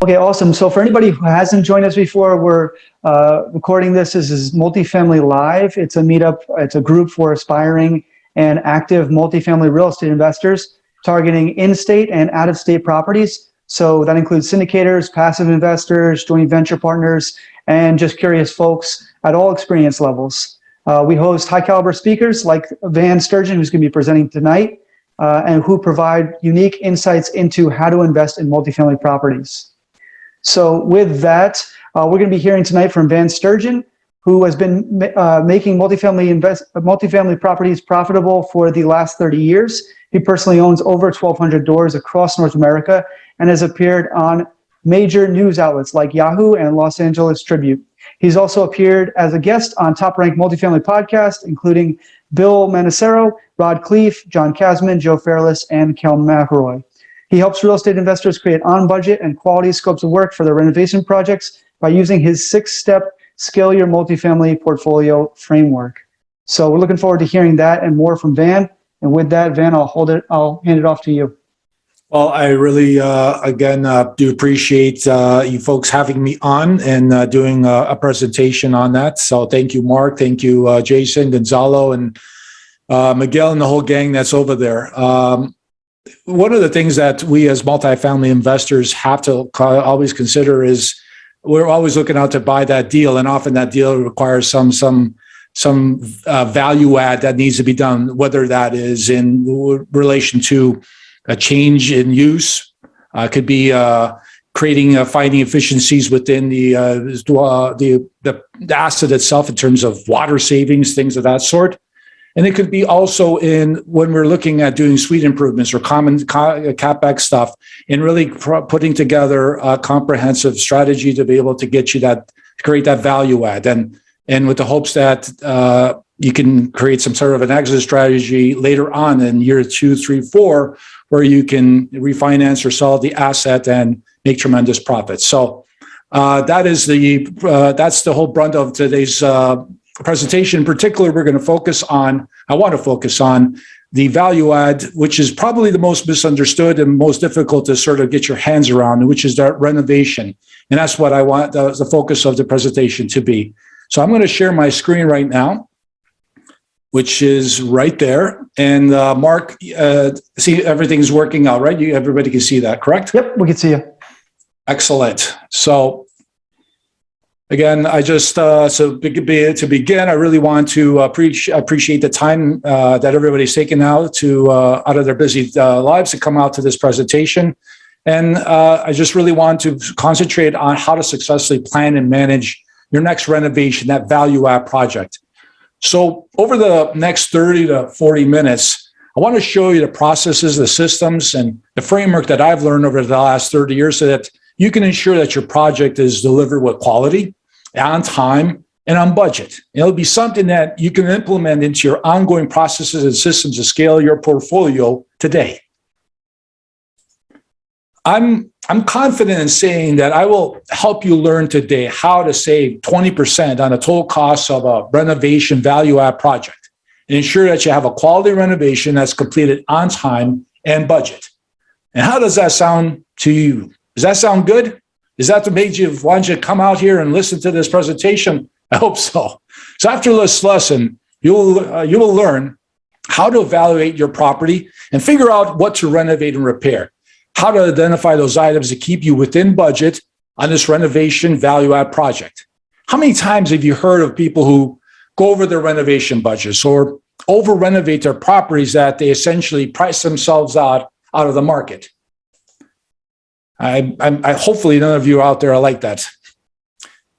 Okay, awesome. So for anybody who hasn't joined us before, we're recording this. This is Multifamily Live. It's a meetup. It's a group for aspiring and active multifamily real estate investors targeting in-state and out-of-state properties. So that includes syndicators, passive investors, joint venture partners, and just curious folks at all experience levels. We host high-caliber speakers like Van Sturgeon, who's going to be presenting tonight, and who provide unique insights into how to invest in multifamily properties. So with that, we're going to be hearing tonight from Van Sturgeon, who has been making multifamily properties profitable for the last 30 years. He personally owns over 1,200 doors across North America and has appeared on major news outlets like Yahoo and Los Angeles Tribune. He's also appeared as a guest on top-ranked multifamily podcasts, including Bill Manacero, Rod Cleef, John Kasman, Joe Fairless, and Kel McElroy. He helps real estate investors create on-budget and quality scopes of work for their renovation projects by using his 6-step Scale Your Multifamily Portfolio framework. So we're looking forward to hearing that and more from Van. And with that, Van, I'll hand it off to you. Well, I really, again, do appreciate you folks having me on and doing a presentation on that. So thank you, Mark. Thank you, Jason, Gonzalo, and Miguel, and the whole gang that's over there. One of the things that we as multifamily investors have to always consider is we're always looking out to buy that deal, and often that deal requires some value add that needs to be done, whether that is in relation to a change in use, could be finding efficiencies within the asset itself in terms of water savings, things of that sort. And it could be also when we're looking at doing suite improvements or common CapEx stuff, and really putting together a comprehensive strategy to be able to get you create that value add, and with the hopes that you can create some sort of an exit strategy later on in year 2, 3, 4, where you can refinance or sell the asset and make tremendous profits. So that's the whole brunt of today's presentation. In particular, I want to focus on the value add, which is probably the most misunderstood and most difficult to sort of get your hands around, which is that renovation. And that's what I want the focus of the presentation to be. So I'm going to share my screen right now, which is right there. And Mark, see, everything's working out, right? Everybody can see that, correct? Yep, we can see you. Excellent. So again, I just, to begin, I really want to appreciate the time that everybody's taken out of their busy lives to come out to this presentation. And I just really want to concentrate on how to successfully plan and manage your next renovation, that value add project. So over the next 30 to 40 minutes, I want to show you the processes, the systems, and the framework that I've learned over the last 30 years so that you can ensure that your project is delivered with quality, on time, and on budget. It'll be something that you can implement into your ongoing processes and systems to scale your portfolio today. I'm confident in saying that I will help you learn today how to save 20% on the total cost of a renovation value add project and ensure that you have a quality renovation that's completed on time and budget. And how does that sound to you? Does that sound good? Is that what made you want you to come out here and listen to this presentation? I hope so. So after this lesson, you will learn how to evaluate your property and figure out what to renovate and repair, how to identify those items to keep you within budget on this renovation value add project. How many times have you heard of people who go over their renovation budgets or over renovate their properties that they essentially price themselves out of the market? I hopefully none of you out there are like that.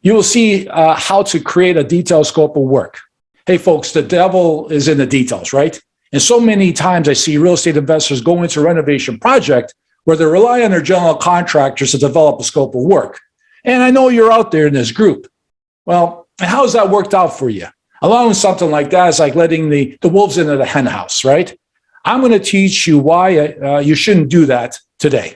You will see how to create a detailed scope of work. Hey folks, the devil is in the details, right? And so many times I see real estate investors go into a renovation project where they rely on their general contractors to develop a scope of work. And I know you're out there in this group. Well, how has that worked out for you? Allowing something like that is like letting the wolves into the hen house, right? I'm going to teach you why you shouldn't do that today.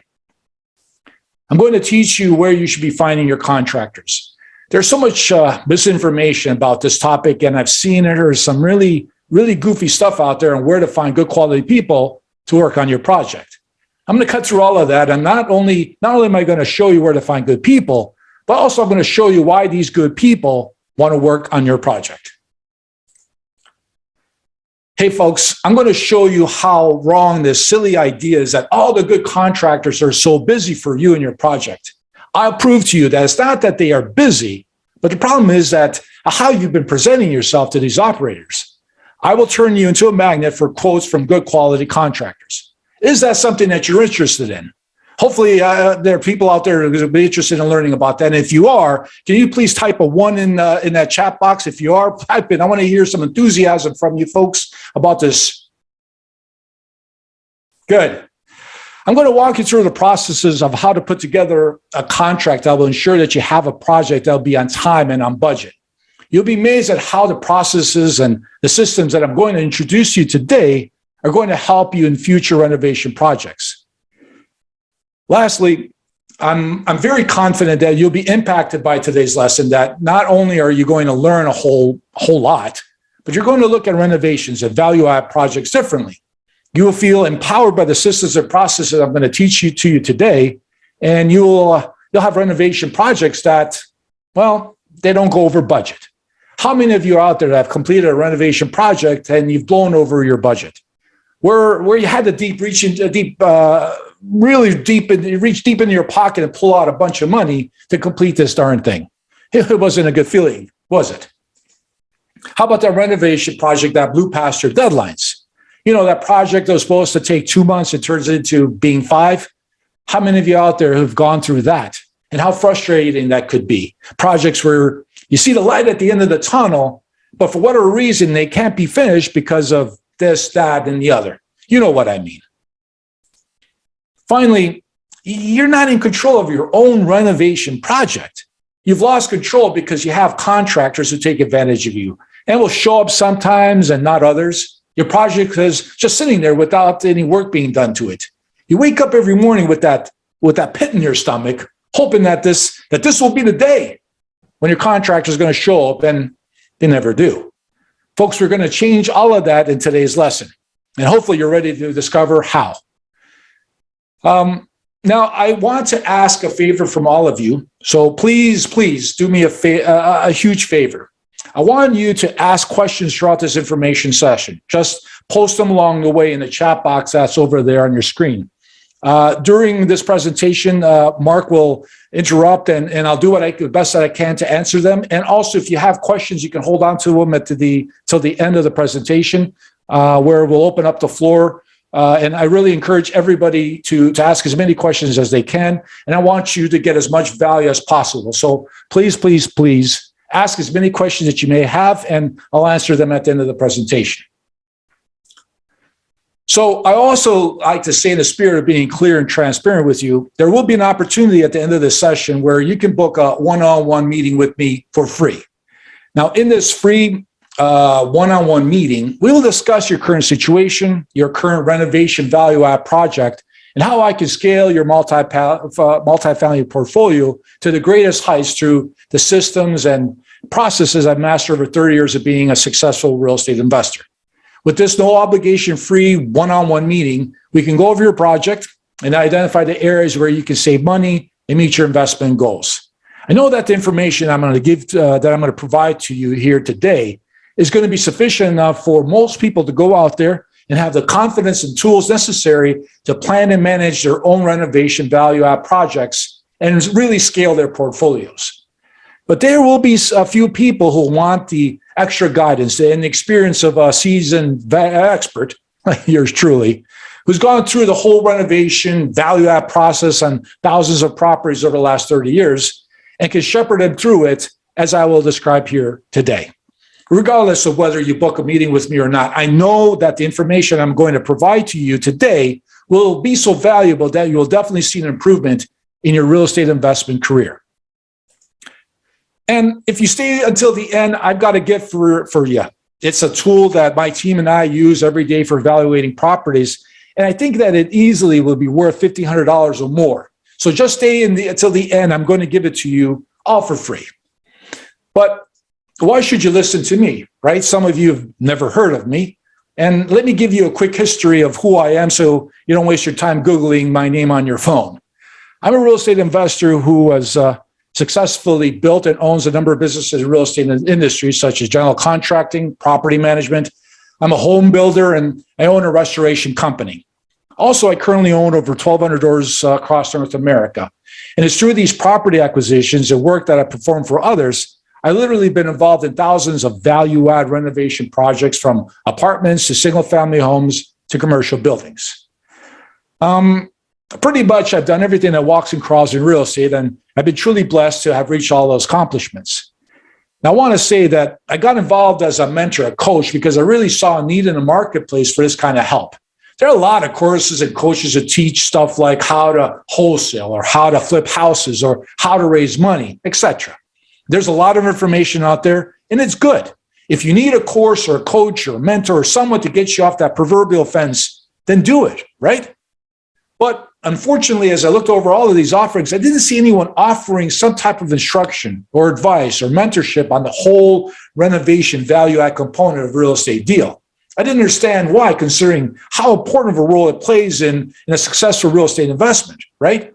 I'm going to teach you where you should be finding your contractors. There's so much misinformation about this topic, and I've seen it. There's some really, really goofy stuff out there on where to find good quality people to work on your project. I'm going to cut through all of that. And not only am I going to show you where to find good people, but also I'm going to show you why these good people want to work on your project. Hey, folks, I'm going to show you how wrong this silly idea is that all the good contractors are so busy for you and your project. I'll prove to you that it's not that they are busy, but the problem is that how you've been presenting yourself to these operators. I will turn you into a magnet for quotes from good quality contractors. Is that something that you're interested in? Hopefully, there are people out there who will be interested in learning about that. And if you are, can you please type a 1 in that chat box? If you are, type it. I want to hear some enthusiasm from you folks about this. Good. I'm going to walk you through the processes of how to put together a contract that will ensure that you have a project that will be on time and on budget. You'll be amazed at how the processes and the systems that I'm going to introduce you today are going to help you in future renovation projects. Lastly, I'm very confident that you'll be impacted by today's lesson, that not only are you going to learn a whole lot, but you're going to look at renovations and value add projects differently. You will feel empowered by the systems and processes I'm going to teach you today, and you'll have renovation projects that, well, they don't go over budget. How many of you are out there that have completed a renovation project and you've blown over your budget? Where you had to reach deep into your pocket and pull out a bunch of money to complete this darn thing. It wasn't a good feeling, was it? How about that renovation project that blew past your deadlines? You know, that project that was supposed to take 2 months, it turns into being 5. How many of you out there have gone through that? And how frustrating that could be. Projects where you see the light at the end of the tunnel, but for whatever reason, they can't be finished because of this, that, and the other. You know what I mean. Finally, you're not in control of your own renovation project. You've lost control because you have contractors who take advantage of you and will show up sometimes and not others. Your project is just sitting there without any work being done to it. You wake up every morning with that pit in your stomach, hoping that this will be the day when your contractor is going to show up, and they never do. Folks, we're going to change all of that in today's lesson, and hopefully you're ready to discover how. Now, I want to ask a favor from all of you, so please do me a huge favor. I want you to ask questions throughout this information session. Just post them along the way in the chat box that's over there on your screen. During this presentation, Mark will interrupt, and I'll do the best that I can to answer them. And also, if you have questions, you can hold on to them till the end of the presentation, where we'll open up the floor. And I really encourage everybody to ask as many questions as they can. And I want you to get as much value as possible. So please ask as many questions that you may have, and I'll answer them at the end of the presentation. So I also like to say, in the spirit of being clear and transparent with you, there will be an opportunity at the end of this session where you can book a one-on-one meeting with me for free. Now, in this free one-on-one meeting, we will discuss your current situation, your current renovation value add project, and how I can scale your multifamily portfolio to the greatest heights through the systems and processes I've mastered over 30 years of being a successful real estate investor. With this no obligation free one-on-one meeting, we can go over your project and identify the areas where you can save money and meet your investment goals. I know that the information I'm going to provide to you here today is going to be sufficient enough for most people to go out there and have the confidence and tools necessary to plan and manage their own renovation value add projects and really scale their portfolios. But there will be a few people who want the extra guidance and the experience of a seasoned expert, like yours truly, who's gone through the whole renovation value add process on thousands of properties over the last 30 years and can shepherd them through it, as I will describe here today. Regardless of whether you book a meeting with me or not, I know that the information I'm going to provide to you today will be so valuable that you will definitely see an improvement in your real estate investment career. And if you stay until the end, I've got a gift for you. It's a tool that my team and I use every day for evaluating properties. And I think that it easily will be worth $1,500 or more. So just stay until the end. I'm going to give it to you all for free. But why should you listen to me, right? Some of you have never heard of me. And let me give you a quick history of who I am so you don't waste your time Googling my name on your phone. I'm a real estate investor who has successfully built and owns a number of businesses in the real estate industry, such as general contracting, property management. I'm a home builder, and I own a restoration company. Also, I currently own over 1,200 doors across North America. And it's through these property acquisitions and work that I perform for others, I've literally been involved in thousands of value-add renovation projects, from apartments to single-family homes to commercial buildings. Pretty much I've done everything that walks and crawls in real estate, and I've been truly blessed to have reached all those accomplishments. Now, I want to say that I got involved as a mentor, a coach, because I really saw a need in the marketplace for this kind of help. There are a lot of courses and coaches that teach stuff like how to wholesale or how to flip houses or how to raise money, etc. There's a lot of information out there, and it's good. If you need a course or a coach or a mentor or someone to get you off that proverbial fence, then do it, right? But unfortunately, as I looked over all of these offerings, I didn't see anyone offering some type of instruction or advice or mentorship on the whole renovation value add component of a real estate deal. I didn't understand why, considering how important of a role it plays in a successful real estate investment, right?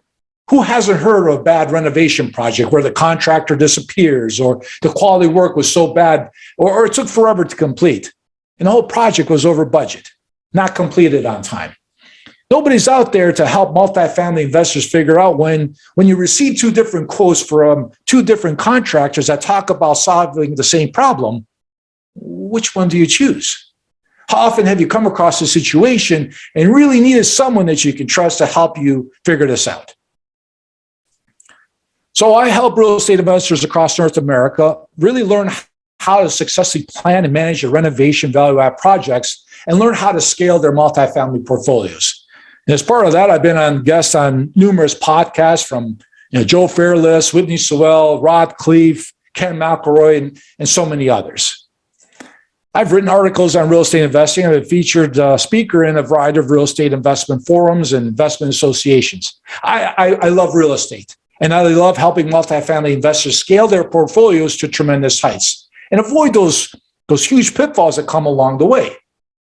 Who hasn't heard of a bad renovation project where the contractor disappears or the quality work was so bad or it took forever to complete and the whole project was over budget, not completed on time? Nobody's out there to help multifamily investors figure out when you receive two different quotes from two different contractors that talk about solving the same problem, which one do you choose? How often have you come across a situation and really needed someone that you can trust to help you figure this out? So I help real estate investors across North America really learn how to successfully plan and manage their renovation value add projects and learn how to scale their multifamily portfolios. And as part of that, I've been on guests on numerous podcasts from Joe Fairless, Whitney Sewell, Rod Cleef, Ken McElroy, and so many others. I've written articles on real estate investing. I've been featured speaker in a variety of real estate investment forums and investment associations. I love real estate, and I love helping multifamily investors scale their portfolios to tremendous heights and avoid those huge pitfalls that come along the way.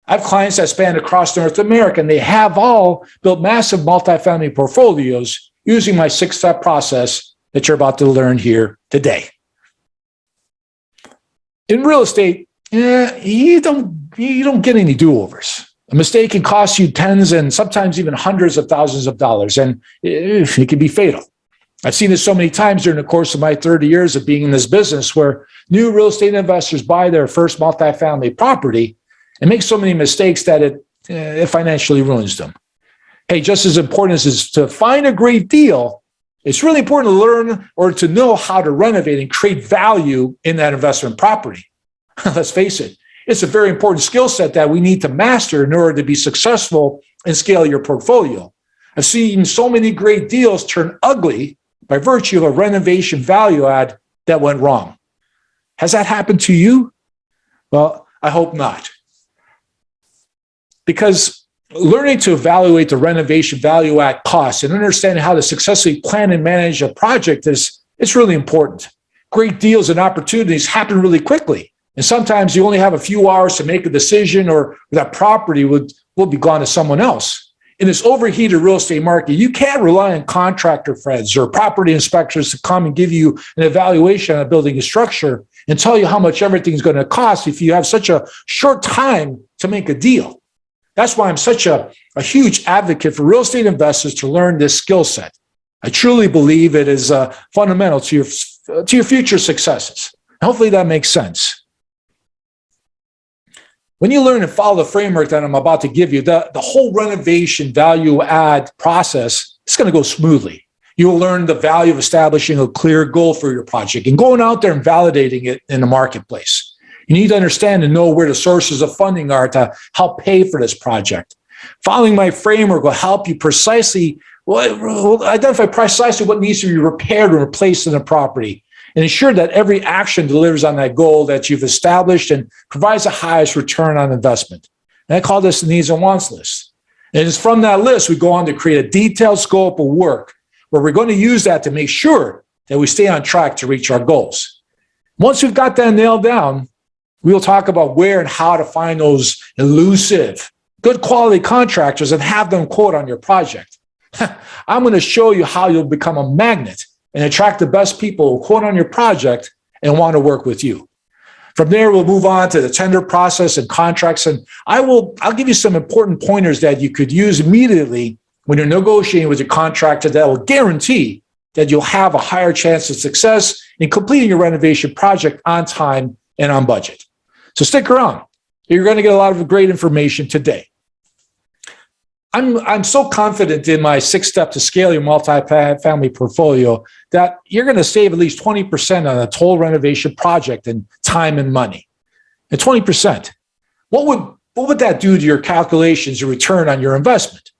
I have clients that span across North America, and they have all built massive multifamily portfolios using my 6-step process that you're about to learn here today. In real estate, you don't get any do-overs. A mistake can cost you tens and sometimes even hundreds of thousands of dollars, and it can be fatal. I've seen this so many times during the course of my 30 years of being in this business, where new real estate investors buy their first multifamily property and make so many mistakes that it financially ruins them. Hey, just as important as is to find a great deal, it's really important to learn or to know how to renovate and create value in that investment property. Let's face it, it's a very important skill set that we need to master in order to be successful and scale your portfolio. I've seen so many great deals turn ugly by virtue of a renovation value add that went wrong. Has that happened to you? Well, I hope not. Because learning to evaluate the renovation value add costs and understanding how to successfully plan and manage a project it's really important. Great deals and opportunities happen really quickly. And sometimes you only have a few hours to make a decision, or that property will be gone to someone else. In this overheated real estate market, you can't rely on contractor friends or property inspectors to come and give you an evaluation on a building and structure and tell you how much everything's going to cost if you have such a short time to make a deal. That's why I'm such a huge advocate for real estate investors to learn this skill set. I truly believe it is fundamental to your future successes. Hopefully that makes sense. When you learn and follow the framework that I'm about to give you, the whole renovation value add process is going to go smoothly. You'll learn the value of establishing a clear goal for your project and going out there and validating it in the marketplace. You need to understand and know where the sources of funding are to help pay for this project. Following my framework will help you identify precisely what needs to be repaired or replaced in the property and ensure that every action delivers on that goal that you've established and provides the highest return on investment. And I call this the needs and wants list. And it's from that list we go on to create a detailed scope of work where we're going to use that to make sure that we stay on track to reach our goals. Once we've got that nailed down, We'll talk about where and how to find those elusive, good quality contractors and have them quote on your project. I'm going to show you how you'll become a magnet and attract the best people who quote on your project and want to work with you. From there, we'll move on to the tender process and contracts. And I'll give you some important pointers that you could use immediately when you're negotiating with your contractor that will guarantee that you'll have a higher chance of success in completing your renovation project on time and on budget. So stick around. You're going to get a lot of great information today. I'm so confident in my 6-step to scale your multifamily portfolio that you're going to save at least 20% on a total renovation project in time and money. And 20%. What would that do to your calculations or return on your investment?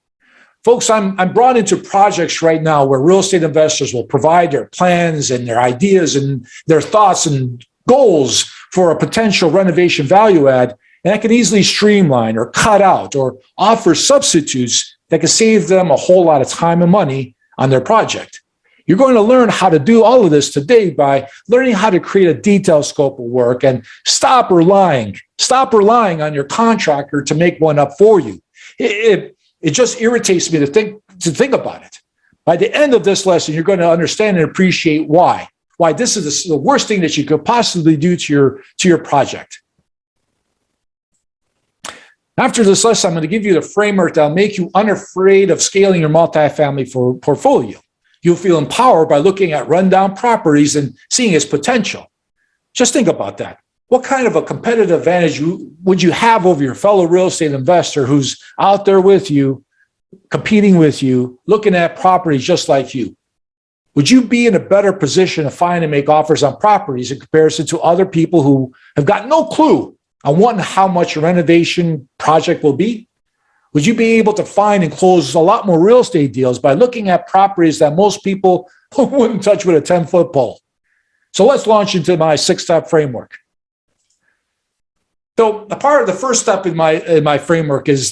Folks, I'm brought into projects right now where real estate investors will provide their plans and their ideas and their thoughts and goals for a potential renovation value add. And I can easily streamline or cut out or offer substitutes that can save them a whole lot of time and money on their project. You're going to learn how to do all of this today by learning how to create a detailed scope of work and stop relying on your contractor to make one up for you. It just irritates me to think about it. By the end of this lesson, you're going to understand and appreciate why this is the worst thing that you could possibly do to your project. After this lesson, I'm going to give you the framework that'll make you unafraid of scaling your multifamily portfolio. You'll feel empowered by looking at rundown properties and seeing its potential. Just think about that. What kind of a competitive advantage would you have over your fellow real estate investor who's out there with you, competing with you, looking at properties just like you? Would you be in a better position to find and make offers on properties in comparison to other people who have got no clue on what and how much a renovation project will be? Would you be able to find and close a lot more real estate deals by looking at properties that most people wouldn't touch with a 10-foot pole? So let's launch into my 6-step framework. So the first step in my framework is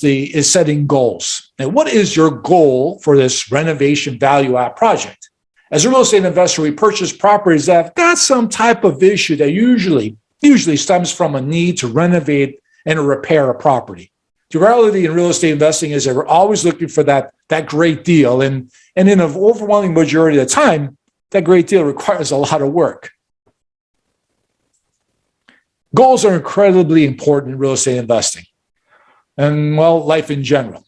setting goals. And what is your goal for this renovation value add project? As a real estate investor, we purchase properties that have got some type of issue that usually stems from a need to renovate and repair a property. The reality in real estate investing is that we're always looking for that great deal. And in an overwhelming majority of the time, that great deal requires a lot of work. Goals are incredibly important in real estate investing and, well, life in general.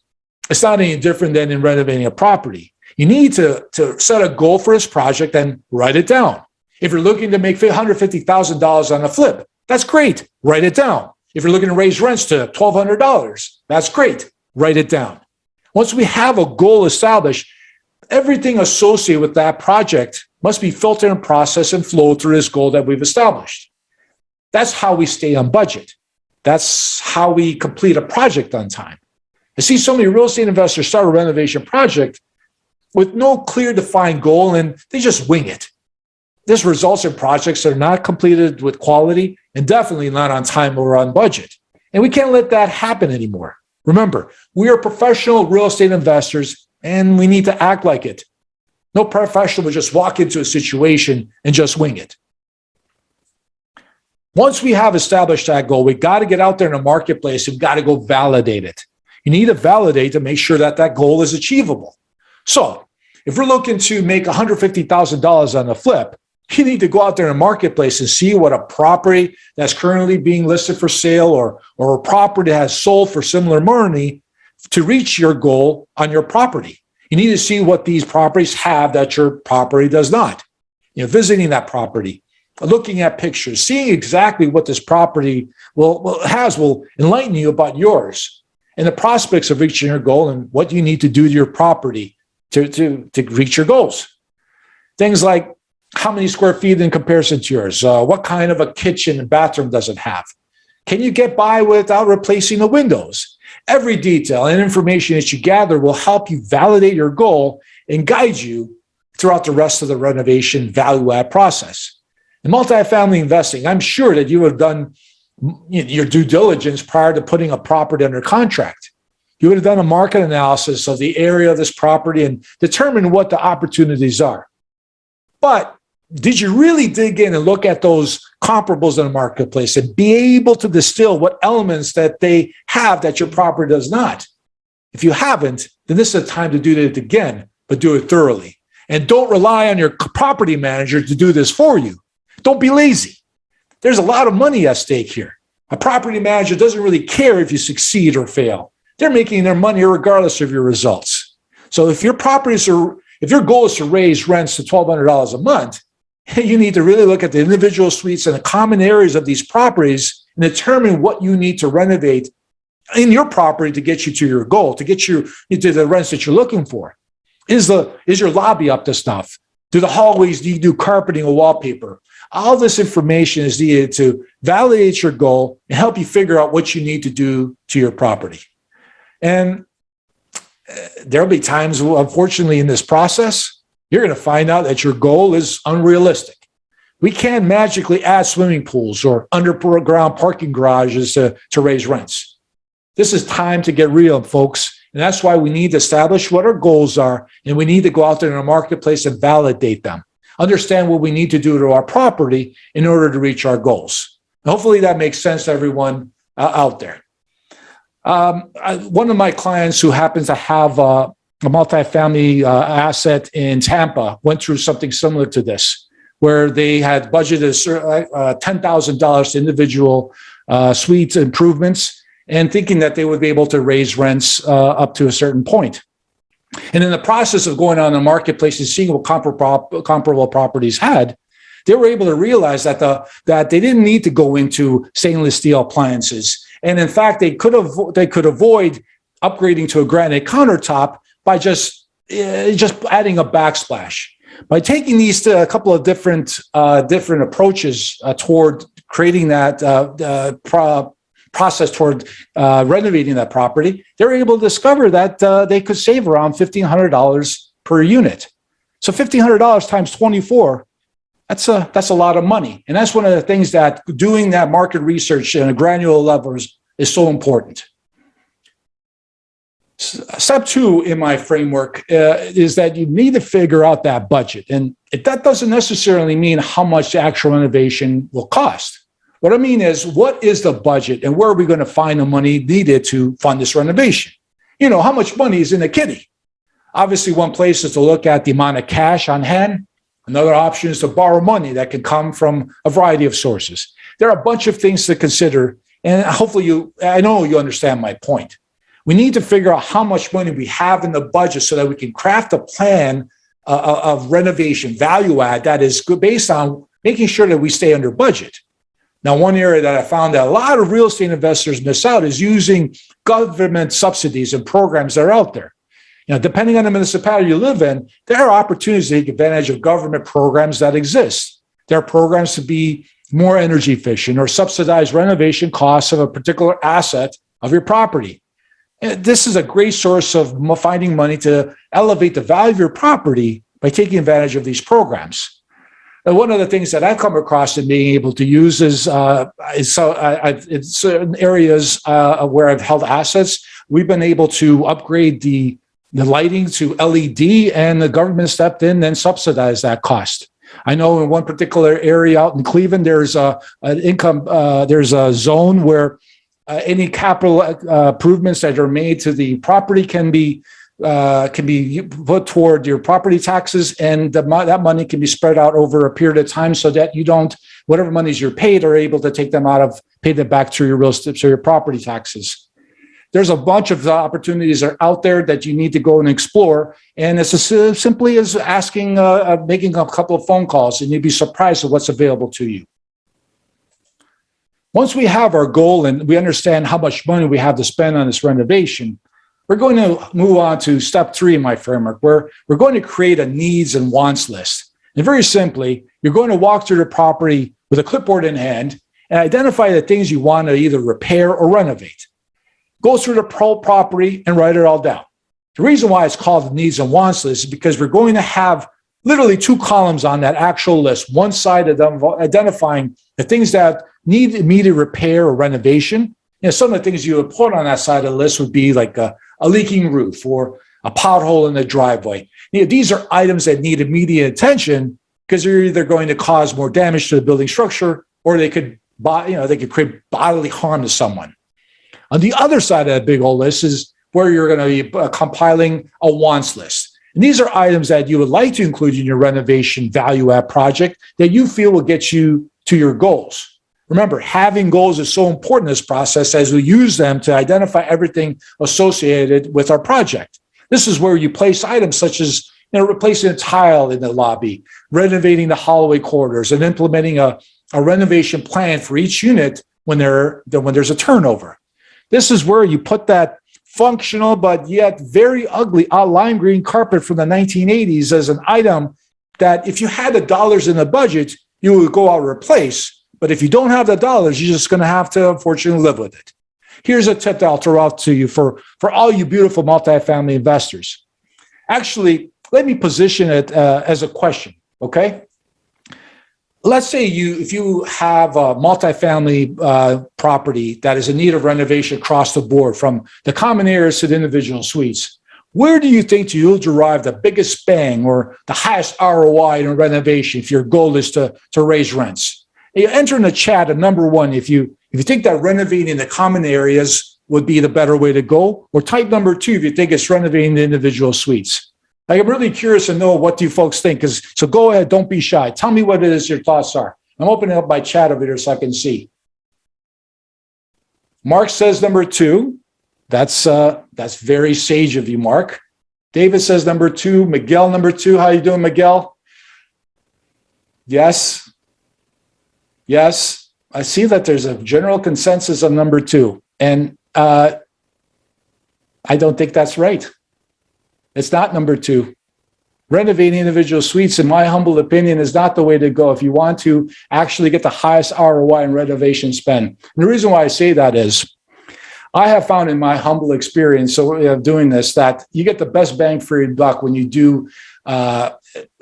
It's not any different than in renovating a property. You need to set a goal for this project and write it down. If you're looking to make $150,000 on a flip, that's great. Write it down. If you're looking to raise rents to $1,200, that's great. Write it down. Once we have a goal established, everything associated with that project must be filtered and processed and flow through this goal that we've established. That's how we stay on budget. That's how we complete a project on time. I see so many real estate investors start a renovation project with no clear defined goal and they just wing it. This results in projects that are not completed with quality and definitely not on time or on budget. And we can't let that happen anymore. Remember, we are professional real estate investors and we need to act like it. No professional would just walk into a situation and just wing it. Once we have established that goal, we got to get out there in the marketplace and got to go validate it. You need to validate to make sure that goal is achievable. So if we're looking to make $150,000 on a flip, you need to go out there in the marketplace and see what a property that's currently being listed for sale or a property that has sold for similar money to reach your goal on your property. You need to see what these properties have that your property does not. Visiting that property, looking at pictures, seeing exactly what this property will enlighten you about yours and the prospects of reaching your goal and what you need to do to your property to reach your goals. Things like how many square feet in comparison to yours? What kind of a kitchen and bathroom does it have? Can you get by without replacing the windows? Every detail and information that you gather will help you validate your goal and guide you throughout the rest of the renovation value add process. In multifamily investing, I'm sure that you have done your due diligence prior to putting a property under contract. You would have done a market analysis of the area of this property and determined what the opportunities are. But did you really dig in and look at those comparables in the marketplace and be able to distill what elements that they have that your property does not? If you haven't, then this is the time to do it again, but do it thoroughly. And don't rely on your property manager to do this for you. Don't be lazy. There's a lot of money at stake here. A property manager doesn't really care if you succeed or fail. They're making their money regardless of your results. So if your goal is to raise rents to $1,200 a month, you need to really look at the individual suites and the common areas of these properties and determine what you need to renovate in your property to get you to your goal, to get you into the rents that you're looking for. Is your lobby up to snuff? Do the hallways, do you do carpeting or wallpaper? All this information is needed to validate your goal and help you figure out what you need to do to your property. And there'll be times, unfortunately, in this process, you're going to find out that your goal is unrealistic. We can't magically add swimming pools or underground parking garages to raise rents. This is time to get real, folks. And that's why we need to establish what our goals are, and we need to go out there in the marketplace and validate them. Understand what we need to do to our property in order to reach our goals. And hopefully that makes sense to everyone out there. One of my clients who happens to have a multifamily asset in Tampa went through something similar to this, where they had budgeted $10,000 to individual suite improvements, and thinking that they would be able to raise rents up to a certain point. And in the process of going on the marketplace and seeing what comparable properties had, they were able to realize that they didn't need to go into stainless steel appliances. And in fact, they could avoid upgrading to a granite countertop by just adding a backsplash. By taking these a couple of different approaches toward creating that process toward renovating that property, they were able to discover that they could save around $1,500 per unit. So $1,500 times 24, that's a lot of money. And that's one of the things that doing that market research on a granular level is so important. Step 2 in my framework is that you need to figure out that budget. And that doesn't necessarily mean how much the actual renovation will cost. What I mean is, what is the budget and where are we going to find the money needed to fund this renovation? You know, how much money is in the kitty? Obviously, one place is to look at the amount of cash on hand. Another option is to borrow money that can come from a variety of sources. There are a bunch of things to consider, and hopefully I know you understand my point. We need to figure out how much money we have in the budget so that we can craft a plan of renovation value add that is good based on making sure that we stay under budget. Now, one area that I found that a lot of real estate investors miss out is using government subsidies and programs that are out there. You know, depending on the municipality you live in, there are opportunities to take advantage of government programs that exist. There are programs to be more energy efficient or subsidize renovation costs of a particular asset of your property. And this is a great source of finding money to elevate the value of your property by taking advantage of these programs. And one of the things that I've come across in being able to use is in certain areas where I've held assets, we've been able to upgrade the lighting to LED, and the government stepped in and subsidized that cost. I know in one particular area out in Cleveland, there's a zone where any capital improvements that are made to the property can be put toward your property taxes, and that money can be spread out over a period of time so that you don't, whatever monies you're paid, are able to take them pay them back to your real estate, so your property taxes. There's a bunch of opportunities that are out there that you need to go and explore, and it's as simply as making a couple of phone calls, and you'd be surprised at what's available to you. Once we have our goal and we understand how much money we have to spend on this renovation, we're going to move on to step 3 in my framework, where we're going to create a needs and wants list. And very simply, you're going to walk through the property with a clipboard in hand and identify the things you want to either repair or renovate. Go through the property and write it all down. The reason why it's called the needs and wants list is because we're going to have literally 2 columns on that actual list. One side of them identifying the things that need immediate repair or renovation. You know, some of the things you would put on that side of the list would be like a leaking roof or a pothole in the driveway. You know, these are items that need immediate attention, because they're either going to cause more damage to the building structure, or they could create bodily harm to someone. On the other side of that big old list is where you're going to be compiling a wants list. And these are items that you would like to include in your renovation value add project that you feel will get you to your goals. Remember, having goals is so important in this process as we use them to identify everything associated with our project. This is where you place items such as replacing a tile in the lobby, renovating the hallway corridors, and implementing a renovation plan for each unit when there's a turnover. This is where you put that functional but yet very ugly lime green carpet from the 1980s as an item that if you had the dollars in the budget, you would go out and replace. But if you don't have the dollars, you're just going to have to, unfortunately, live with it. Here's a tip that I'll throw out to you for all you beautiful multifamily investors. Actually, let me position it as a question, okay? Let's say if you have a multifamily property that is in need of renovation across the board, from the common areas to the individual suites. Where do you think you'll derive the biggest bang or the highest ROI in renovation if your goal is to raise rents? You enter in the chat at number one if you think that renovating the common areas would be the better way to go, or type number two if you think it's renovating the individual suites. I'm really curious to know what you folks think. So go ahead, don't be shy. Tell me what it is your thoughts are. I'm opening up my chat over here so I can see. Mark says number two. That's very sage of you, Mark. David says number two. Miguel, number two. How you doing, Miguel? Yes. Yes. I see that there's a general consensus on number two. And I don't think that's right. It's not number two. Renovating individual suites, in my humble opinion, is not the way to go if you want to actually get the highest ROI in renovation spend. And the reason why I say that is I have found in my humble experience of doing this that you get the best bang for your buck when you do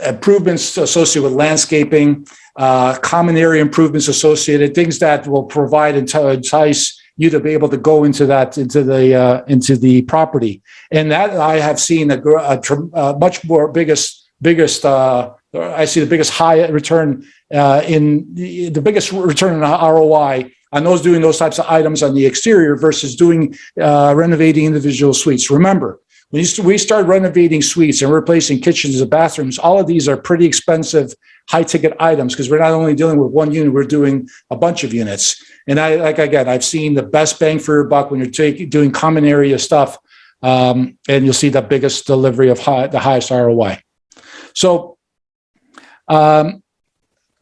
improvements associated with landscaping, common area improvements associated, things that will provide and entice you to be able to go into the property. And that I have seen a much more biggest I see the biggest high return the biggest return in ROI on doing those types of items on the exterior versus doing renovating individual suites. Remember, when we start renovating suites and replacing kitchens and bathrooms, all of these are pretty expensive, high-ticket items because we're not only dealing with one unit, we're doing a bunch of units. And I've seen the best bang for your buck when you're doing common area stuff, and you'll see the biggest delivery of the highest ROI. So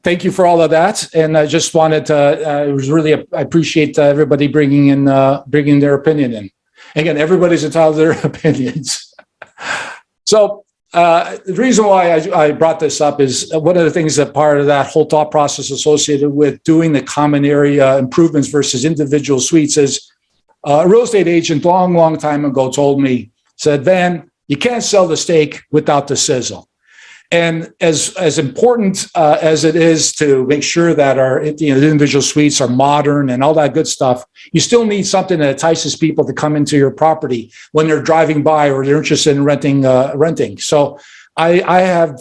thank you for all of that. And I just wanted to, I appreciate everybody bringing their opinion in. Again, everybody's entitled to their opinions. So the reason why I brought this up is one of the things that part of that whole thought process associated with doing the common area improvements versus individual suites is a real estate agent long time ago told me, said, Van, you can't sell the steak without the sizzle. And as important as it is to make sure that our the individual suites are modern and all that good stuff, you still need something that entices people to come into your property when they're driving by or they're interested in renting. So I have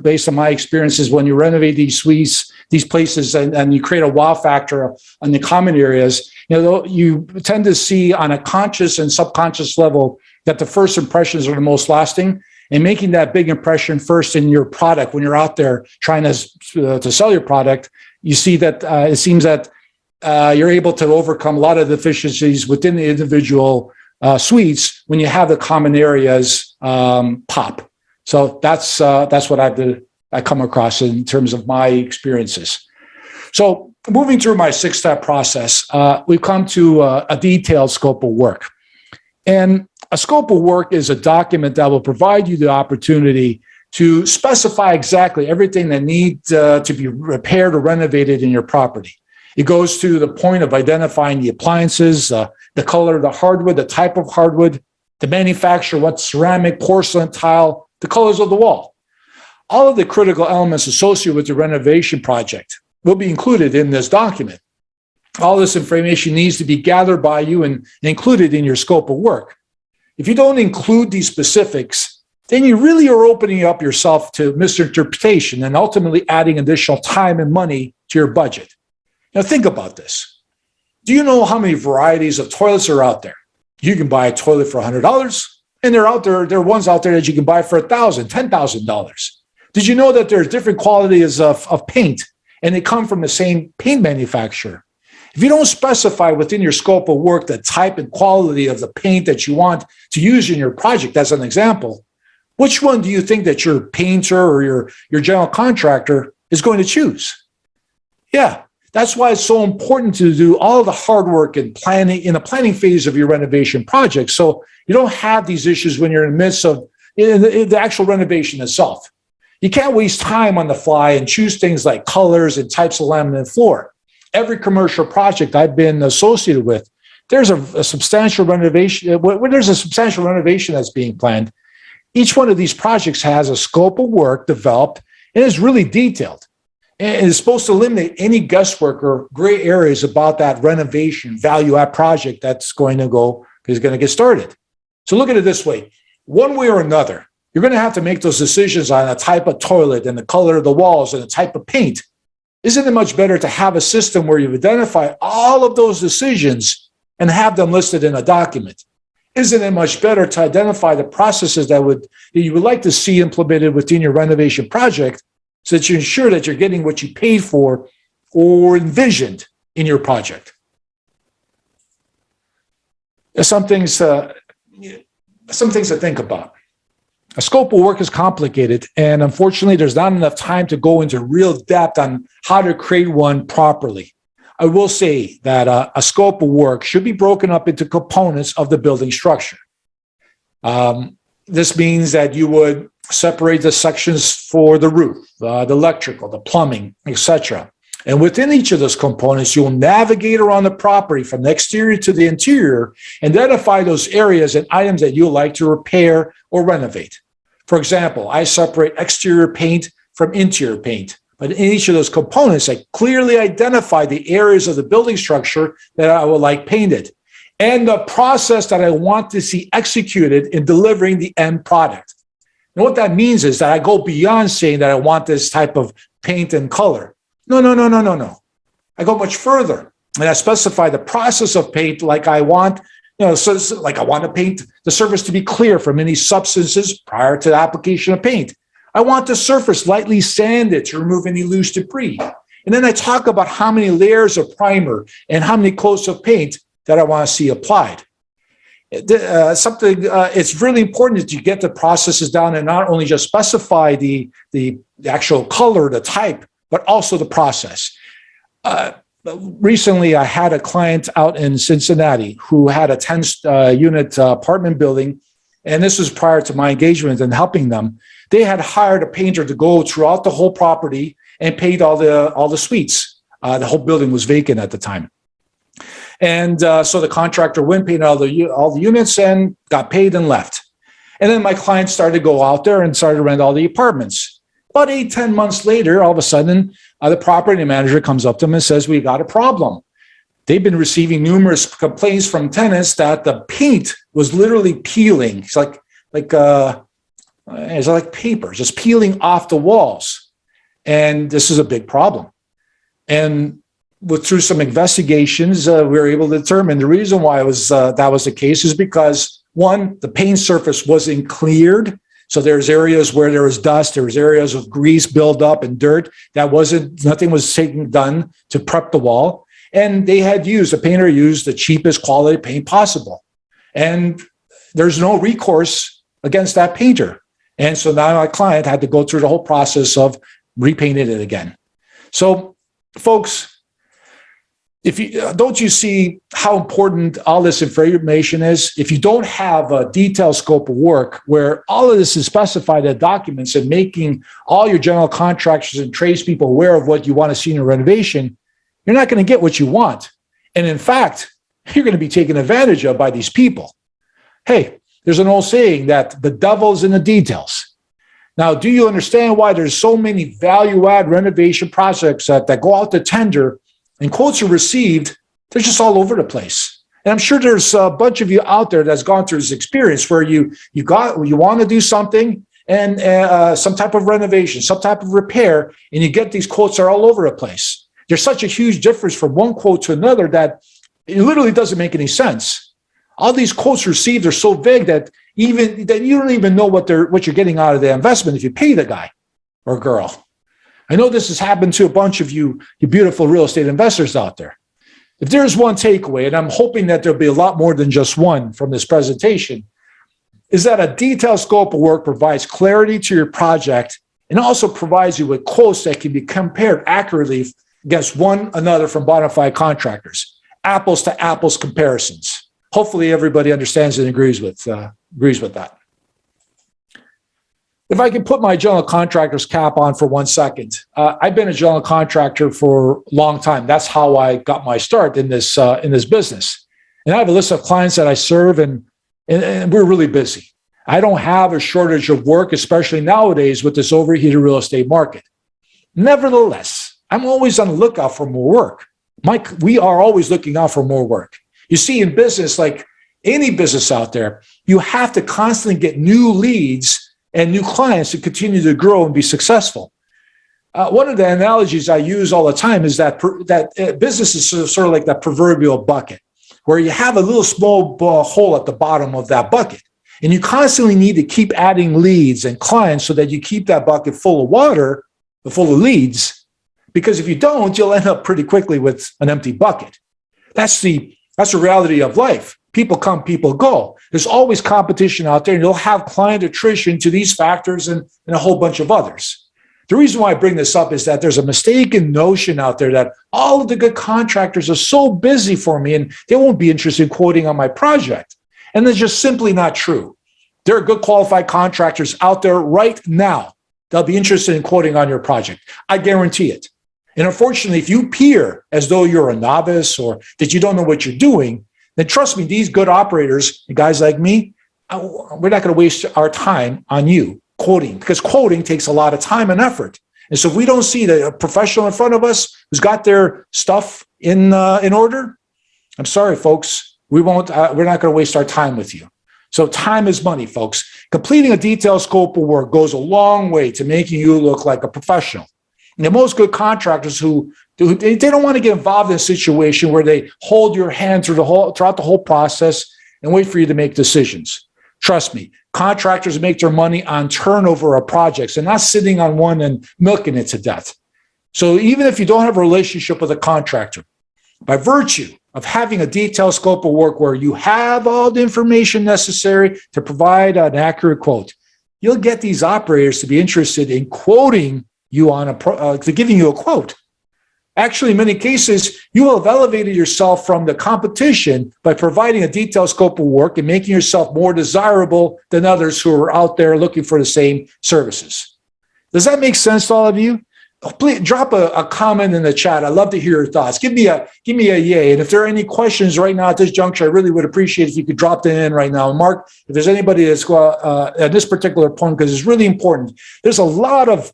based on my experiences, when you renovate these suites, these places, and you create a wow factor on the common areas, you tend to see on a conscious and subconscious level that the first impressions are the most lasting. And making that big impression first in your product when you're out there trying to sell your product, you see that it seems that you're able to overcome a lot of deficiencies within the individual suites when you have the common areas pop. So that's what I come across in terms of my experiences. So moving through my 6-step process, we've come to a detailed scope of work. And a scope of work is a document that will provide you the opportunity to specify exactly everything that needs to be repaired or renovated in your property. It goes to the point of identifying the appliances, the color of the hardwood, the type of hardwood, the manufacturer, what ceramic, porcelain, tile, the colors of the wall. All of the critical elements associated with the renovation project will be included in this document. All this information needs to be gathered by you and included in your scope of work. If you don't include these specifics, then you really are opening up yourself to misinterpretation and ultimately adding additional time and money to your budget. Now, think about this. Do you know how many varieties of toilets are out there? You can buy a toilet for $100, and there are ones out there that you can buy for $1,000, $10,000. Did you know that there's different qualities of paint, and they come from the same paint manufacturer? If you don't specify within your scope of work the type and quality of the paint that you want to use in your project, as an example, which one do you think that your painter or your general contractor is going to choose? Yeah, that's why it's so important to do all the hard work and planning in the planning phase of your renovation project, so you don't have these issues when you're in the midst of the actual renovation itself. You can't waste time on the fly and choose things like colors and types of laminate floor. Every commercial project I've been associated with, there's a substantial renovation. When there's a substantial renovation that's being planned, each one of these projects has a scope of work developed and is really detailed. And it's supposed to eliminate any guesswork or gray areas about that renovation value add project is going to get started. So look at it this way. One way or another, you're going to have to make those decisions on a type of toilet and the color of the walls and the type of paint. Isn't it much better to have a system where you identify all of those decisions and have them listed in a document? Isn't it much better to identify the processes that you would like to see implemented within your renovation project so that you ensure that you're getting what you paid for or envisioned in your project? There's some things to think about. A scope of work is complicated, and unfortunately, there's not enough time to go into real depth on how to create one properly. I will say that a scope of work should be broken up into components of the building structure. This means that you would separate the sections for the roof, the electrical, the plumbing, etc. And within each of those components, you'll navigate around the property from the exterior to the interior, identify those areas and items that you'll like to repair or renovate. For example, I separate exterior paint from interior paint, but in each of those components, I clearly identify the areas of the building structure that I would like painted and the process that I want to see executed in delivering the end product. And what that means is that I go beyond saying that I want this type of paint and color. No. I go much further, and I specify the process of paint like I want, like I want to paint the surface to be clear from any substances prior to the application of paint. I want the surface lightly sanded to remove any loose debris. And then I talk about how many layers of primer and how many coats of paint that I want to see applied. It's really important that you get the processes down and not only just specify the actual color, the type, but also the process. Recently, I had a client out in Cincinnati who had a 10-unit apartment building, and this was prior to my engagement and helping them. They had hired a painter to go throughout the whole property and paint all the suites. The whole building was vacant at the time. And so the contractor went, painted all the units and got paid and left. And then my client started to go out there and started to rent all the apartments. About 8-10 months later, all of a sudden, the property manager comes up to him and says, "We got a problem." They've been receiving numerous complaints from tenants that the paint was literally peeling. It's like paper, just peeling off the walls. And this is a big problem. And through some investigations, we were able to determine the reason why that was the case is because, one, the paint surface wasn't cleared. So there's areas where there was dust, there was areas of grease buildup and dirt nothing was done to prep the wall. And the painter used the cheapest quality paint possible. And there's no recourse against that painter. And so now my client had to go through the whole process of repainting it again. So folks, don't you see how important all this information is? If you don't have a detailed scope of work where all of this is specified in documents and making all your general contractors and tradespeople aware of what you want to see in a renovation, you're not going to get what you want. And in fact, you're going to be taken advantage of by these people. Hey, there's an old saying that the devil's in the details. Now, do you understand why there's so many value-add renovation projects that go out to tender and quotes are received? They're just all over the place. And I'm sure there's a bunch of you out there that's gone through this experience where you want to do something and some type of renovation, some type of repair, and you get these quotes that are all over the place. There's such a huge difference from one quote to another that it literally doesn't make any sense. All these quotes received are so vague that you don't even know what you're getting out of the investment if you pay the guy or girl. I know this has happened to a bunch of you beautiful real estate investors out there. If there's one takeaway, and I'm hoping that there'll be a lot more than just one from this presentation, is that a detailed scope of work provides clarity to your project and also provides you with quotes that can be compared accurately against one another from bona fide contractors. Apples to apples comparisons. Hopefully everybody understands and agrees with that. If I can put my general contractor's cap on for 1 second, I've been a general contractor for a long time. That's how I got my start in this business. And I have a list of clients that I serve, and we're really busy. I don't have a shortage of work, especially nowadays with this overheated real estate market. Nevertheless, I'm always on the lookout for more work. Mike, we are always looking out for more work. You see, in business, like any business out there, you have to constantly get new leads and new clients to continue to grow and be successful. One of the analogies I use all the time is that business is sort of like that proverbial bucket, where you have a little small hole at the bottom of that bucket. And you constantly need to keep adding leads and clients so that you keep that bucket full of water, full of leads. Because if you don't, you'll end up pretty quickly with an empty bucket. That's the reality of life. People come, people go. There's always competition out there, and you'll have client attrition to these factors and a whole bunch of others. The reason why I bring this up is that there's a mistaken notion out there that all of the good contractors are so busy for me and they won't be interested in quoting on my project. And that's just simply not true. There are good qualified contractors out there right now that'll be interested in quoting on your project. I guarantee it. And unfortunately, if you appear as though you're a novice or that you don't know what you're doing, then trust me, these good operators, guys like me, we're not going to waste our time on you quoting, because quoting takes a lot of time and effort. And so if we don't see the professional in front of us who's got their stuff in order, I'm sorry, folks, we're not going to waste our time with you. So time is money, folks. Completing a detailed scope of work goes a long way to making you look like a professional. And most good contractors they don't want to get involved in a situation where they hold your hand throughout the whole process and wait for you to make decisions. Trust me, contractors make their money on turnover of projects and not sitting on one and milking it to death. So even if you don't have a relationship with a contractor, by virtue of having a detailed scope of work where you have all the information necessary to provide an accurate quote, you'll get these operators to be interested in quoting you on to giving you a quote. Actually, in many cases, you will have elevated yourself from the competition by providing a detailed scope of work and making yourself more desirable than others who are out there looking for the same services. Does that make sense to all of you? Please drop a comment in the chat. I'd love to hear your thoughts. Give me a yay. And if there are any questions right now at this juncture, I really would appreciate if you could drop them in right now. And Mark, if there's anybody that's at this particular point, because it's really important, there's a lot of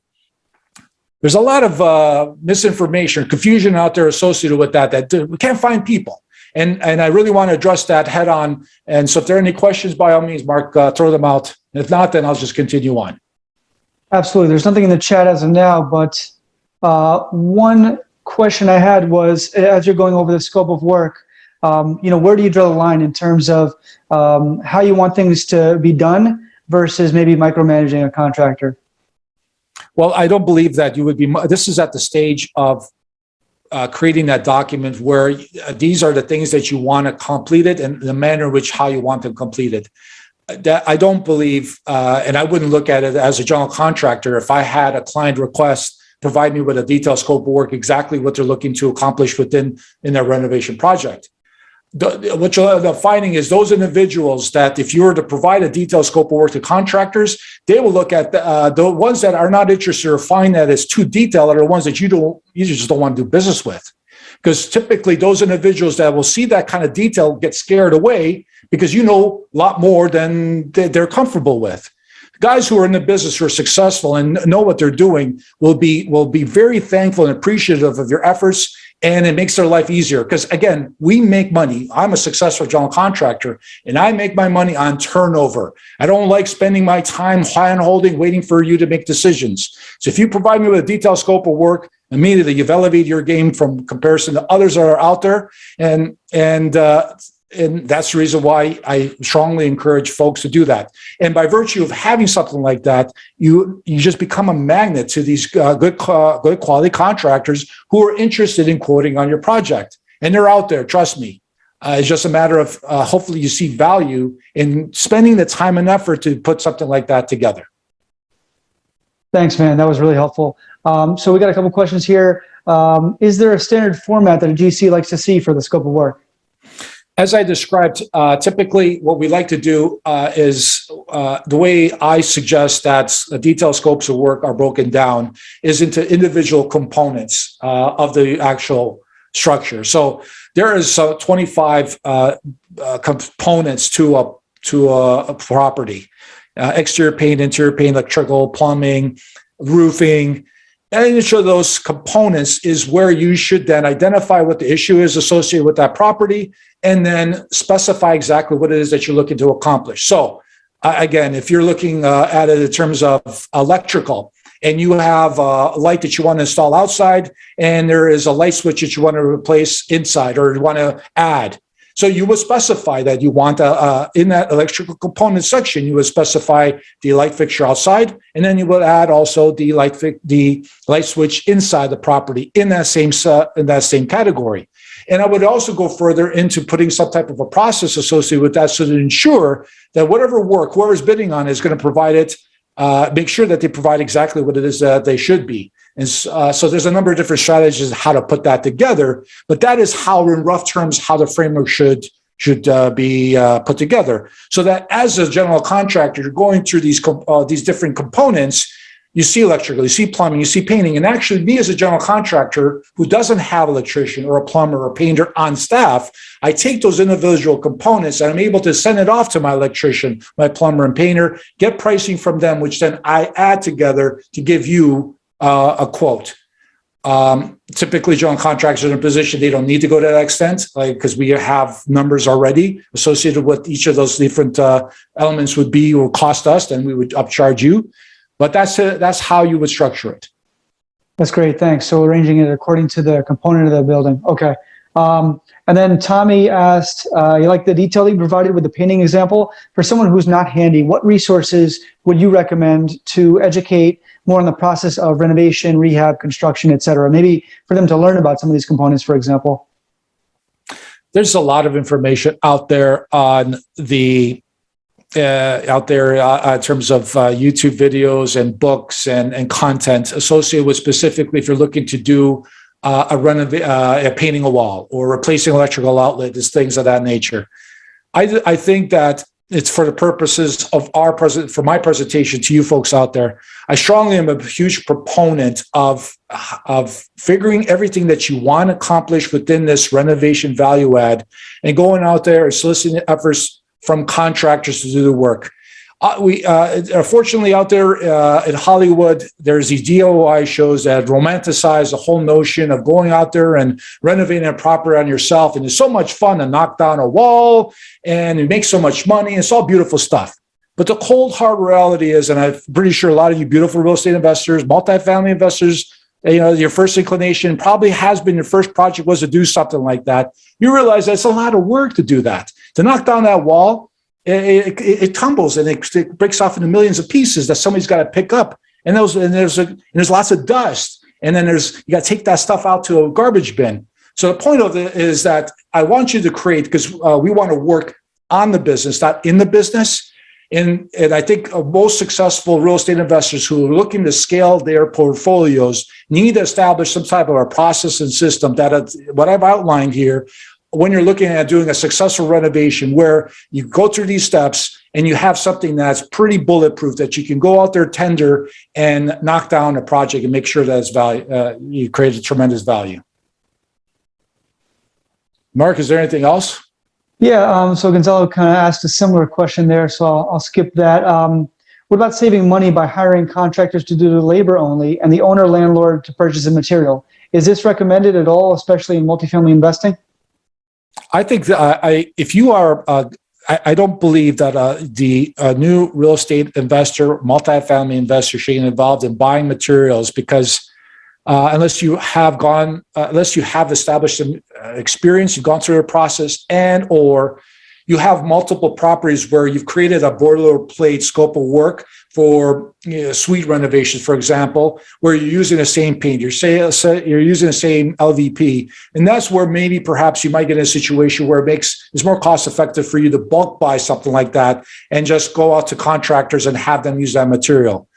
misinformation, confusion out there associated with that we can't find people. And I really want to address that head on. And so if there are any questions, by all means, Mark, throw them out. And if not, then I'll just continue on. Absolutely. There's nothing in the chat as of now, but one question I had was, as you're going over the scope of work, where do you draw the line in terms of how you want things to be done versus maybe micromanaging a contractor? Well, I don't believe that you would be. This is at the stage of creating that document where these are the things that you want to complete it and the manner in which how you want them completed. That I don't believe, and I wouldn't look at it as a general contractor. If I had a client request, provide me with a detailed scope of work, exactly what they're looking to accomplish in their renovation project. What you'll end up finding is those individuals that if you were to provide a detailed scope of work to contractors, they will look at the ones that are not interested or find that it's too detailed are the ones that you just don't want to do business with. Because typically those individuals that will see that kind of detail get scared away because you know a lot more than they're comfortable with. Guys who are in the business who are successful and know what they're doing will be very thankful and appreciative of your efforts and it makes their life easier. Because again, we make money. I'm a successful general contractor, and I make my money on turnover. I don't like spending my time hand-holding, waiting for you to make decisions. So if you provide me with a detailed scope of work, immediately you've elevated your game from comparison to others that are out there, and that's the reason why I strongly encourage folks to do that. And by virtue of having something like that, you just become a magnet to these good quality contractors who are interested in quoting on your project. And they're out there, trust me. It's just a matter of hopefully you see value in spending the time and effort to put something like that together. Thanks, man. That was really helpful. So we got a couple questions here. Is there a standard format that a GC likes to see for the scope of work? As I described, typically what we like to do is the way I suggest that the detailed scopes of work are broken down is into individual components of the actual structure. So there is 25 components to a property: exterior paint, interior paint, electrical, plumbing, roofing. And each of those components is where you should then identify what the issue is associated with that property, and then specify exactly what it is that you're looking to accomplish. So again, if you're looking at it in terms of electrical, and you have a light that you want to install outside, and there is a light switch that you want to replace inside or you want to add. So you would specify that you want in that electrical component section, you would specify the light fixture outside, and then you would add also the light switch inside the property in that same category. And I would also go further into putting some type of a process associated with that, so to ensure that whatever work whoever's bidding on is going to provide it, make sure that they provide exactly what it is that they should be. And so there's a number of different strategies how to put that together, but that is how, in rough terms, how the framework should be put together. So that as a general contractor, you're going through these different components. You see electrical, you see plumbing, you see painting, and actually me as a general contractor who doesn't have an electrician or a plumber or a painter on staff, I take those individual components and I'm able to send it off to my electrician, my plumber and painter, get pricing from them, which then I add together to give you a quote. Typically, general contractors are in a position they don't need to go to that extent, because we have numbers already associated with each of those different elements would be or cost us, then we would upcharge you. But that's how you would structure it. That's great. Thanks. So arranging it according to the component of the building. Okay. And then Tommy asked, you like the detail that you provided with the painting example. For someone who's not handy, what resources would you recommend to educate more on the process of renovation, rehab, construction, et cetera? Maybe for them to learn about some of these components, for example. There's a lot of information out there on in terms of YouTube videos and books and content associated with, specifically if you're looking to do painting a wall or replacing electrical outlet, is things of that nature. I think that it's for the purposes of for my presentation to you folks out there. I strongly am a huge proponent of figuring everything that you want to accomplish within this renovation value add and going out there and soliciting efforts from contractors to do the work. Unfortunately, out there in Hollywood, there's these DIY shows that romanticize the whole notion of going out there and renovating a property on yourself. And it's so much fun to knock down a wall and you make so much money. It's all beautiful stuff. But the cold, hard reality is, and I'm pretty sure a lot of you beautiful real estate investors, multifamily investors, your first inclination probably has been your first project was to do something like that. You realize that it's a lot of work to do that. To knock down that wall, it tumbles and it breaks off into millions of pieces that somebody's got to pick up. And there's lots of dust. And then you got to take that stuff out to a garbage bin. So the point of it is that I want you to create, because we want to work on the business, not in the business. And I think most successful real estate investors who are looking to scale their portfolios need to establish some type of a process and system that what I've outlined here. When you're looking at doing a successful renovation, where you go through these steps and you have something that's pretty bulletproof, that you can go out there, tender, and knock down a project and make sure that it's value, you create a tremendous value. Mark, is there anything else? Yeah, so Gonzalo kind of asked a similar question there, so I'll skip that. What about saving money by hiring contractors to do the labor only and the owner landlord to purchase the material? Is this recommended at all, especially in multifamily investing? I think that if you are, I don't believe that the new real estate investor, multifamily investor should get involved in buying materials because unless you have established some experience, you've gone through the process, and or you have multiple properties where you've created a boilerplate scope of work for suite renovations, for example, where you're using the same paint, you're using the same LVP, and that's where maybe perhaps you might get in a situation where it's more cost effective for you to bulk buy something like that and just go out to contractors and have them use that material.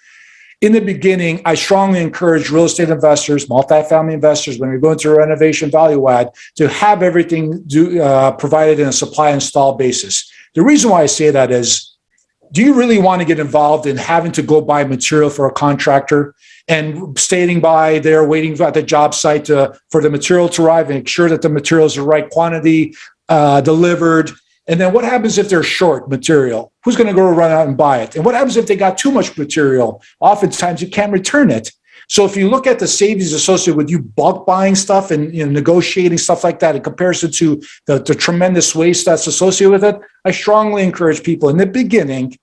In the beginning, I strongly encourage real estate investors, multifamily investors, when you're going through a renovation value add, to have everything provided in a supply install basis. The reason why I say that is, do you really want to get involved in having to go buy material for a contractor and standing by there waiting at the job site for the material to arrive and make sure that the material is the right quantity, delivered? And then what happens if they're short material? Who's going to go run out and buy it? And what happens if they got too much material? Oftentimes you can't return it. So if you look at the savings associated with you bulk buying stuff and negotiating stuff like that in comparison to the tremendous waste that's associated with it, I strongly encourage people in the beginning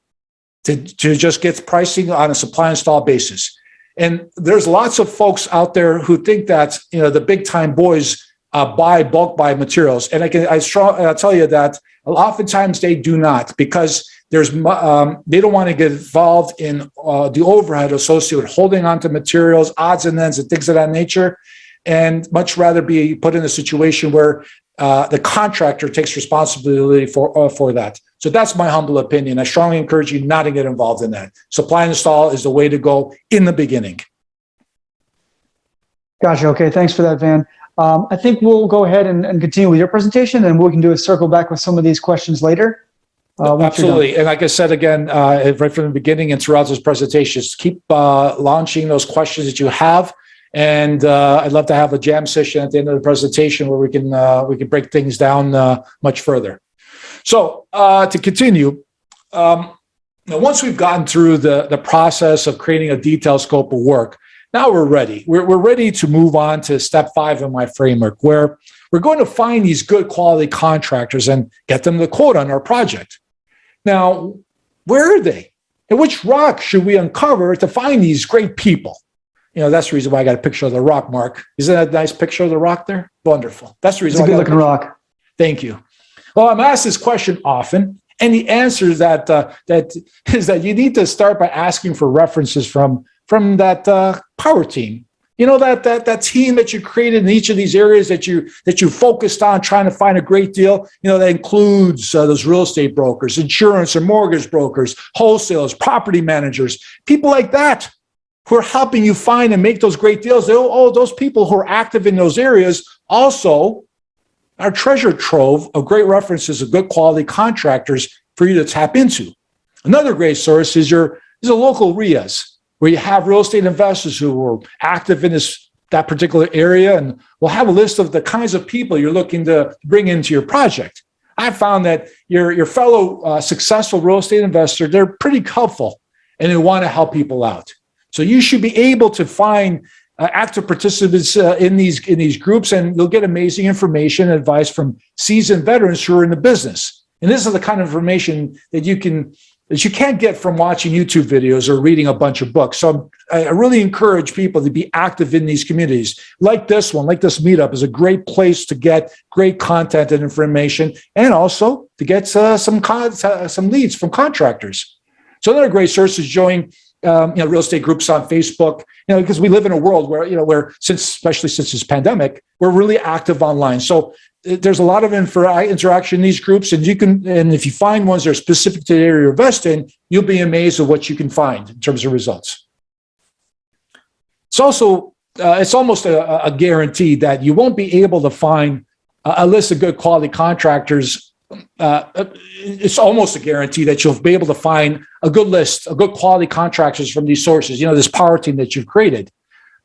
to just get pricing on a supply install basis. And there's lots of folks out there who think that the big time boys bulk buy materials, and I'll tell you that oftentimes they do not, because they don't want to get involved in the overhead associated with holding on to materials, odds and ends, and things of that nature, and much rather be put in a situation where the contractor takes responsibility for that. So that's my humble opinion. I strongly encourage you not to get involved in that. Supply and install is the way to go in the beginning. Gotcha. Okay, thanks for that, Van. I think we'll go ahead and continue with your presentation, and what we can do is circle back with some of these questions later. Absolutely. And like I said, again, right from the beginning and throughout this presentation, just keep launching those questions that you have. And I'd love to have a jam session at the end of the presentation where we can break things down much further. So to continue, once we've gotten through the process of creating a detailed scope of work, now we're ready. We're ready to move on to step 5 in my framework, where we're going to find these good quality contractors and get them to quote on our project. Now, where are they? And which rock should we uncover to find these great people? That's the reason why I got a picture of the rock, Mark. Isn't that a nice picture of the rock there? Wonderful. That's the reason why I got a good looking rock. Thank you. Well, I'm asked this question often, and the answer is that you need to start by asking for references from that power team. That team that you created in each of these areas that you focused on trying to find a great deal. That includes those real estate brokers, insurance or mortgage brokers, wholesalers, property managers, people like that who are helping you find and make those great deals. Those people who are active in those areas also are treasure trove of great references of good quality contractors for you to tap into. Another great source is a local RIAs, where you have real estate investors who are active in that particular area, and we'll have a list of the kinds of people you're looking to bring into your project. I found that your fellow successful real estate investor, they're pretty helpful, and they want to help people out. So you should be able to find active participants in these groups, and you'll get amazing information and advice from seasoned veterans who are in the business. And this is the kind of information that you can't get from watching YouTube videos or reading a bunch of books. So I really encourage people to be active in these communities. Like this meetup is a great place to get great content and information, and also to get some leads from contractors. So another great source is join real estate groups on Facebook, because we live in a world where especially since this pandemic, we're really active online. So there's a lot of interaction in these groups, and if you find ones that are specific to the area you invest in, you'll be amazed at what you can find in terms of results. It's also it's almost a guarantee that you won't be able to find a list of good quality contractors. It's almost a guarantee that you'll be able to find a good list of good quality contractors from these sources, this power team that you've created.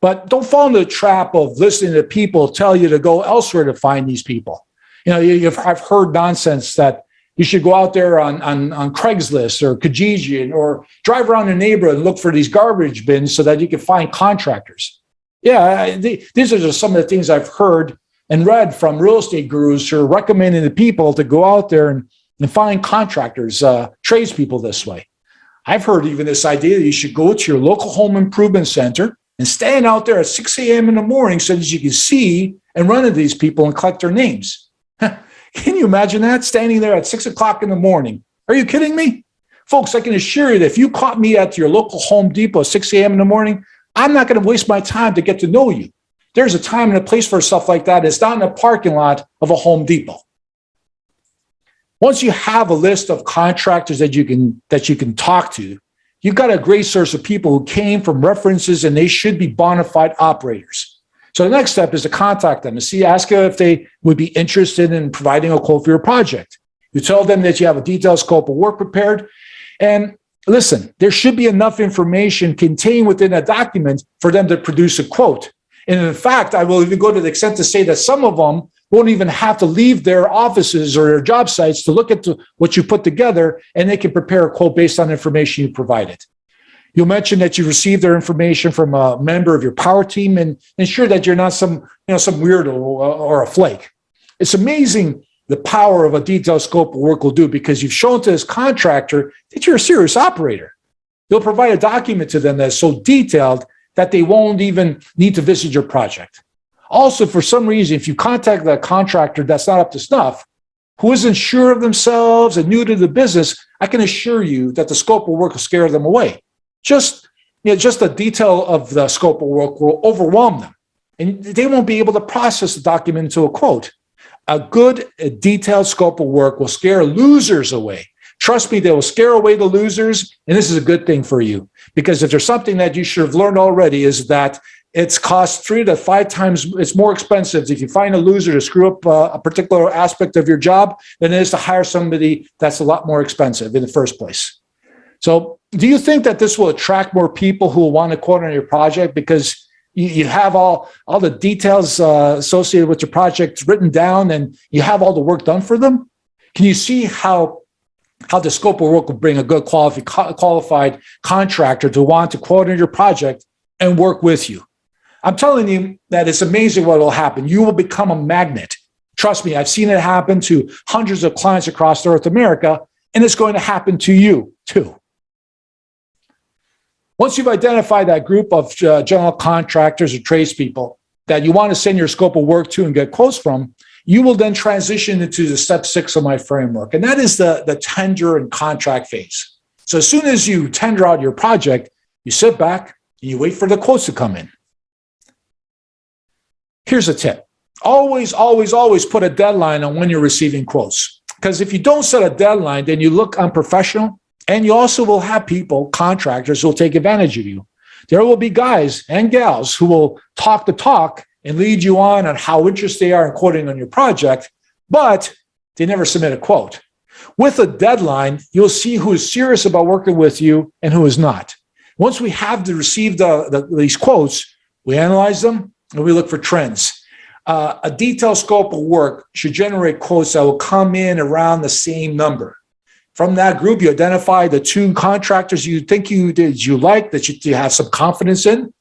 But don't fall into the trap of listening to people tell you to go elsewhere to find these people. I've heard nonsense that you should go out there on Craigslist or Kijiji or drive around the neighborhood and look for these garbage bins so that you can find contractors. Yeah, these are just some of the things I've heard and read from real estate gurus who are recommending to people to go out there and find contractors, tradespeople this way. I've heard even this idea that you should go to your local home improvement center and stand out there at 6 a.m. in the morning so that you can see and run into these people and collect their names. Can you imagine that? Standing there at 6 o'clock in the morning. Are you kidding me? Folks, I can assure you that if you caught me at your local Home Depot at 6 a.m. in the morning, I'm not going to waste my time to get to know you. There's a time and a place for stuff like that. It's not in the parking lot of a Home Depot. Once you have a list of contractors that you can talk to, you've got a great source of people who came from references, and they should be bona fide operators. So the next step is to contact them and ask them if they would be interested in providing a quote for your project. You tell them that you have a detailed scope of work prepared. And listen, there should be enough information contained within a document for them to produce a quote. And in fact, I will even go to the extent to say that some of them won't even have to leave their offices or their job sites to look at what you put together, and they can prepare a quote based on information you provided. You'll mention that you received their information from a member of your power team and ensure that you're not some weirdo or a flake. It's amazing the power of a detailed scope of work will do, because you've shown to this contractor that you're a serious operator. You'll provide a document to them that's so detailed that they won't even need to visit your project. Also, for some reason, if you contact that contractor that's not up to snuff, who isn't sure of themselves and new to the business, I can assure you that the scope of work will scare them away. Just the detail of the scope of work will overwhelm them, and they won't be able to process the document into a quote. A good, detailed scope of work will scare losers away. Trust me, they will scare away the losers, and this is a good thing for you, because if there's something that you should have learned already, is that it's cost 3 to 5 times, it's more expensive if you find a loser to screw up a particular aspect of your job than it is to hire somebody that's a lot more expensive in the first place. So do you think that this will attract more people who will want to quote on your project because you have all the details associated with your project written down and you have all the work done for them? Can you see how the scope of work will bring a good qualified contractor to want to quote on your project and work with you? I'm telling you that it's amazing what will happen. You will become a magnet. Trust me, I've seen it happen to hundreds of clients across North America, and it's going to happen to you too. Once you've identified that group of general contractors or tradespeople that you want to send your scope of work to and get quotes from, you will then transition into the step 6 of my framework, and that is the tender and contract phase. So as soon as you tender out your project, you sit back and you wait for the quotes to come in. Here's a tip. Always, always, always put a deadline on when you're receiving quotes. Because if you don't set a deadline, then you look unprofessional, and you also will have people, contractors, who will take advantage of you. There will be guys and gals who will talk the talk and lead you on how interested they are in quoting on your project, but they never submit a quote. With a deadline, you'll see who is serious about working with you and who is not. Once we have received these quotes, we analyze them and we look for trends. A detailed scope of work should generate quotes that will come in around the same number. From that group, you identify the 2 contractors you think you like, that you have some confidence in,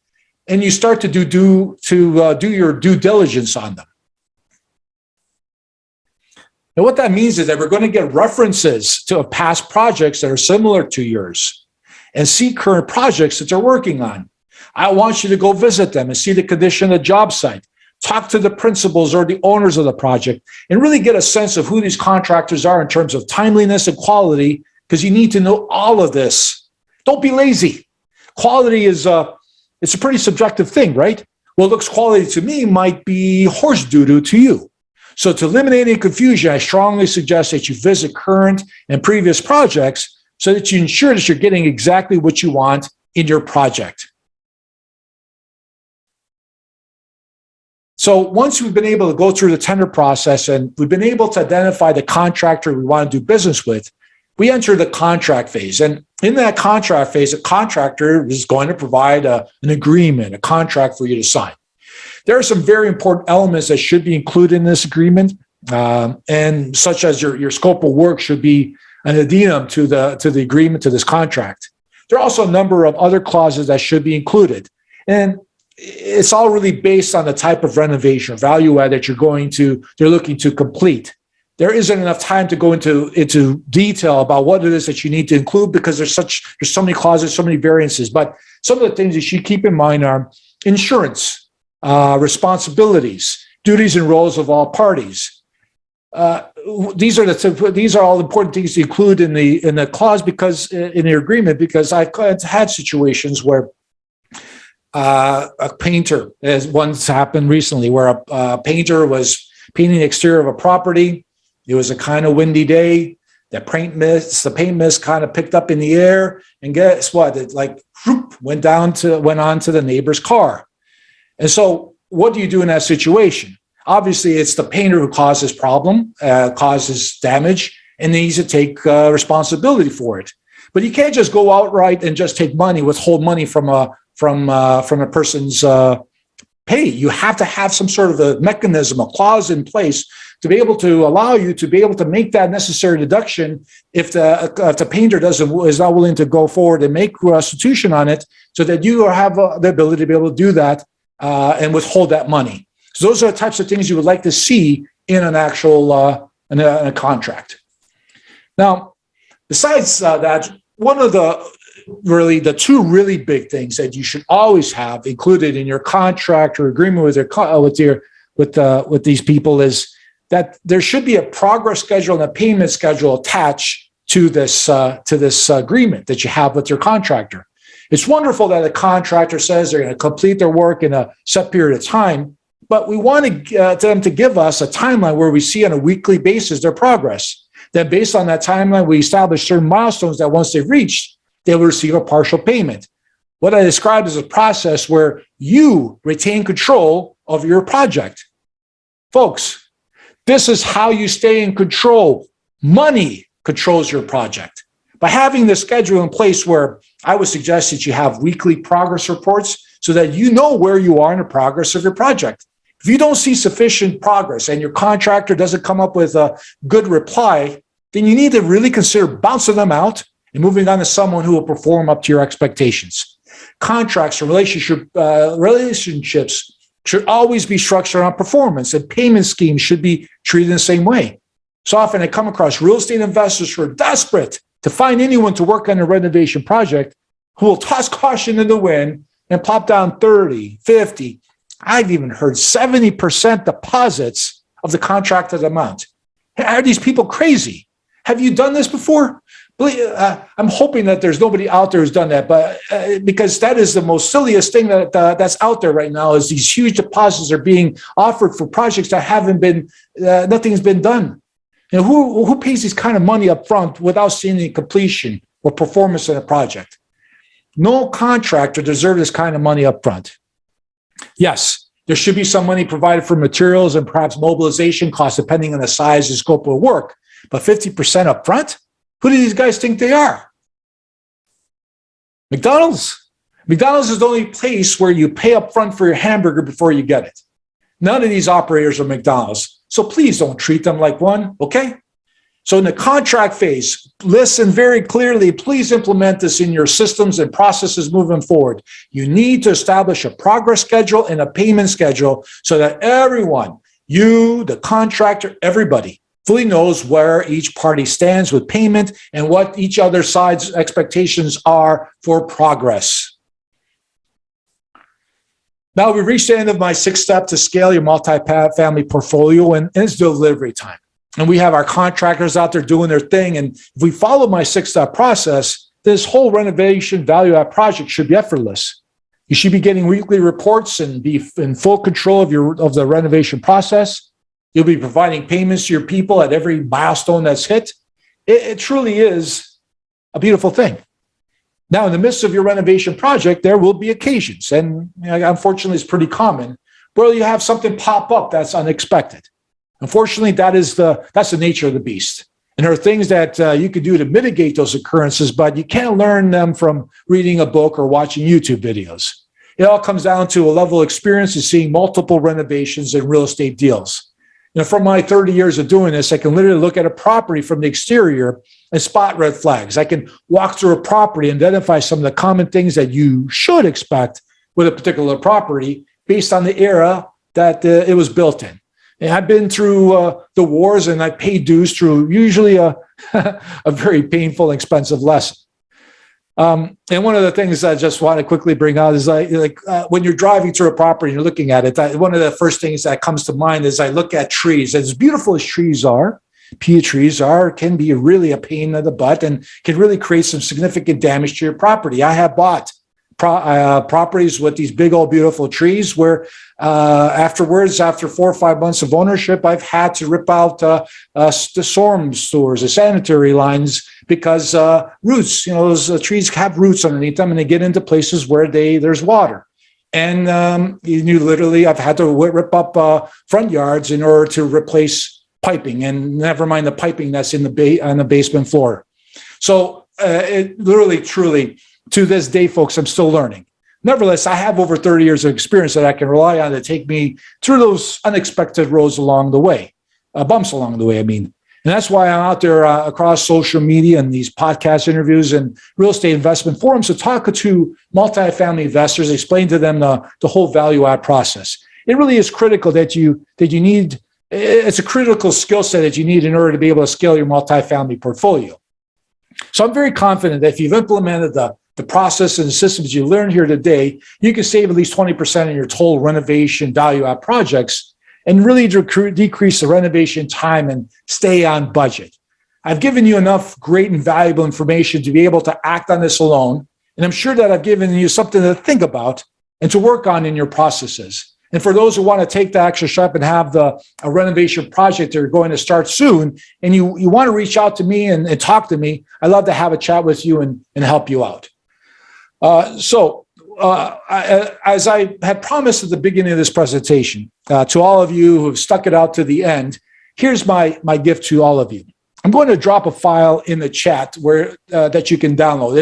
and you start to do your due diligence on them. And what that means is that we're going to get references to past projects that are similar to yours and see current projects that they're working on. I want you to go visit them and see the condition of the job site. Talk to the principals or the owners of the project and really get a sense of who these contractors are in terms of timeliness and quality, because you need to know all of this. Don't be lazy. Quality is it's a pretty subjective thing, right? What looks quality to me might be horse doo-doo to you. So to eliminate any confusion, I strongly suggest that you visit current and previous projects so that you ensure that you're getting exactly what you want in your project. So once we've been able to go through the tender process and we've been able to identify the contractor we want to do business with, we enter the contract phase. And in that contract phase, a contractor is going to provide an agreement, a contract for you to sign. There are some very important elements that should be included in this agreement, and such as your scope of work should be an addendum to the agreement, to this contract. There are also a number of other clauses that should be included. And it's all really based on the type of renovation or value add that they're looking to complete. There isn't enough time to go into detail about what it is that you need to include because there's so many clauses, so many variances. But some of the things that you should keep in mind are insurance, responsibilities, duties and roles of all parties. These are all important things to include in the clause because in the agreement, because I've had situations where a painter, as once happened recently, where a painter was painting the exterior of a property. It was a kind of windy day. The paint mist kind of picked up in the air, and guess what? It went on to the neighbor's car. And so, what do you do in that situation? Obviously, it's the painter who causes causes damage, and needs to take responsibility for it. But you can't just go outright and just withhold money from a person's pay. You have to have some sort of a mechanism, a clause in place to be able to allow you to be able to make that necessary deduction if the painter is not willing to go forward and make restitution on it, so that you have the ability to be able to do that and withhold that money. So those are the types of things you would like to see in an actual in a contract. Now, besides that, one of the two really big things that you should always have included in your contract or agreement with these people is that there should be a progress schedule and a payment schedule attached to this agreement that you have with your contractor. It's wonderful that a contractor says they're going to complete their work in a set period of time, but we want them to give us a timeline where we see on a weekly basis their progress. Then based on that timeline, we establish certain milestones that once they've reached, they will receive a partial payment. What I described is a process where you retain control of your project. Folks, this is how you stay in control. Money controls your project. By having the schedule in place, where I would suggest that you have weekly progress reports so that you know where you are in the progress of your project. If you don't see sufficient progress and your contractor doesn't come up with a good reply, then you need to really consider bouncing them out and moving on to someone who will perform up to your expectations. Contracts or relationships should always be structured on performance, and payment schemes should be treated the same way. So often I come across real estate investors who are desperate to find anyone to work on a renovation project who will toss caution in the wind and plop down 30, 50, I've even heard 70% deposits of the contracted amount. Are these people crazy? Have you done this before? I'm hoping that there's nobody out there who's done that, but because that is the most silliest thing that's out there right now, is these huge deposits are being offered for projects that haven't been, nothing's been done. And who pays this kind of money up front without seeing any completion or performance in a project? No contractor deserves this kind of money up front. Yes, there should be some money provided for materials and perhaps mobilization costs, depending on the size and scope of work, but 50% up front? Who do these guys think they are? McDonald's. McDonald's is the only place where you pay up front for your hamburger before you get it. None of these operators are McDonald's, so please don't treat them like one, okay? So in the contract phase, listen very clearly. Please implement this in your systems and processes moving forward. You need to establish a progress schedule and a payment schedule so that everyone, you, the contractor, everybody, fully knows where each party stands with payment and what each other side's expectations are for progress. Now we've reached the end of my 6th step to scale your multifamily portfolio, and it's delivery time. And we have our contractors out there doing their thing. And if we follow my 6-step process, this whole renovation value add project should be effortless. You should be getting weekly reports and be in full control of the renovation process. You'll be providing payments to your people at every milestone that's hit. It truly is a beautiful thing. Now, in the midst of your renovation project, there will be occasions, and unfortunately it's pretty common, where you have something pop up that's unexpected. Unfortunately, that's the nature of the beast. And there are things that you could do to mitigate those occurrences, but you can't learn them from reading a book or watching YouTube videos. It all comes down to a level of experience in seeing multiple renovations and real estate deals. From my 30 years of doing this, I can literally look at a property from the exterior and spot red flags. I can walk through a property and identify some of the common things that you should expect with a particular property based on the era that it was built in. And I've been through the wars, and I paid dues through usually a a very painful, expensive lesson. And one of the things I just want to quickly bring out is when you're driving through a property and you're looking at it, one of the first things that comes to mind is I look at trees. As beautiful as trees are, peach trees can be really a pain in the butt and can really create some significant damage to your property. I have bought properties with these big old beautiful trees where afterwards, after 4 or 5 months of ownership, I've had to rip out the storm sewers, the sanitary lines, because roots, those trees have roots underneath them and they get into places where there's water. And you literally, I've had to rip up front yards in order to replace piping, and never mind the piping that's in on the basement floor. So it literally, truly, to this day, folks, I'm still learning. Nevertheless, I have over 30 years of experience that I can rely on to take me through those unexpected roads along the way, bumps along the way, I mean. And that's why I'm out there across social media and these podcast interviews and real estate investment forums to talk to multifamily investors, explain to them the whole value add process. It really is critical that you need, it's a critical skill set that you need in order to be able to scale your multifamily portfolio. So I'm very confident that if you've implemented the process and the systems you learned here today, you can save at least 20% in your total renovation value add projects and really decrease the renovation time and stay on budget. I've given you enough great and valuable information to be able to act on this alone. And I'm sure that I've given you something to think about and to work on in your processes. And for those who want to take the extra step and have a renovation project they're going to start soon, and you want to reach out to me and talk to me, I'd love to have a chat with you and help you out. As I had promised at the beginning of this presentation, to all of you who have stuck it out to the end, here's my gift to all of you. I'm going to drop a file in the chat where that you can download.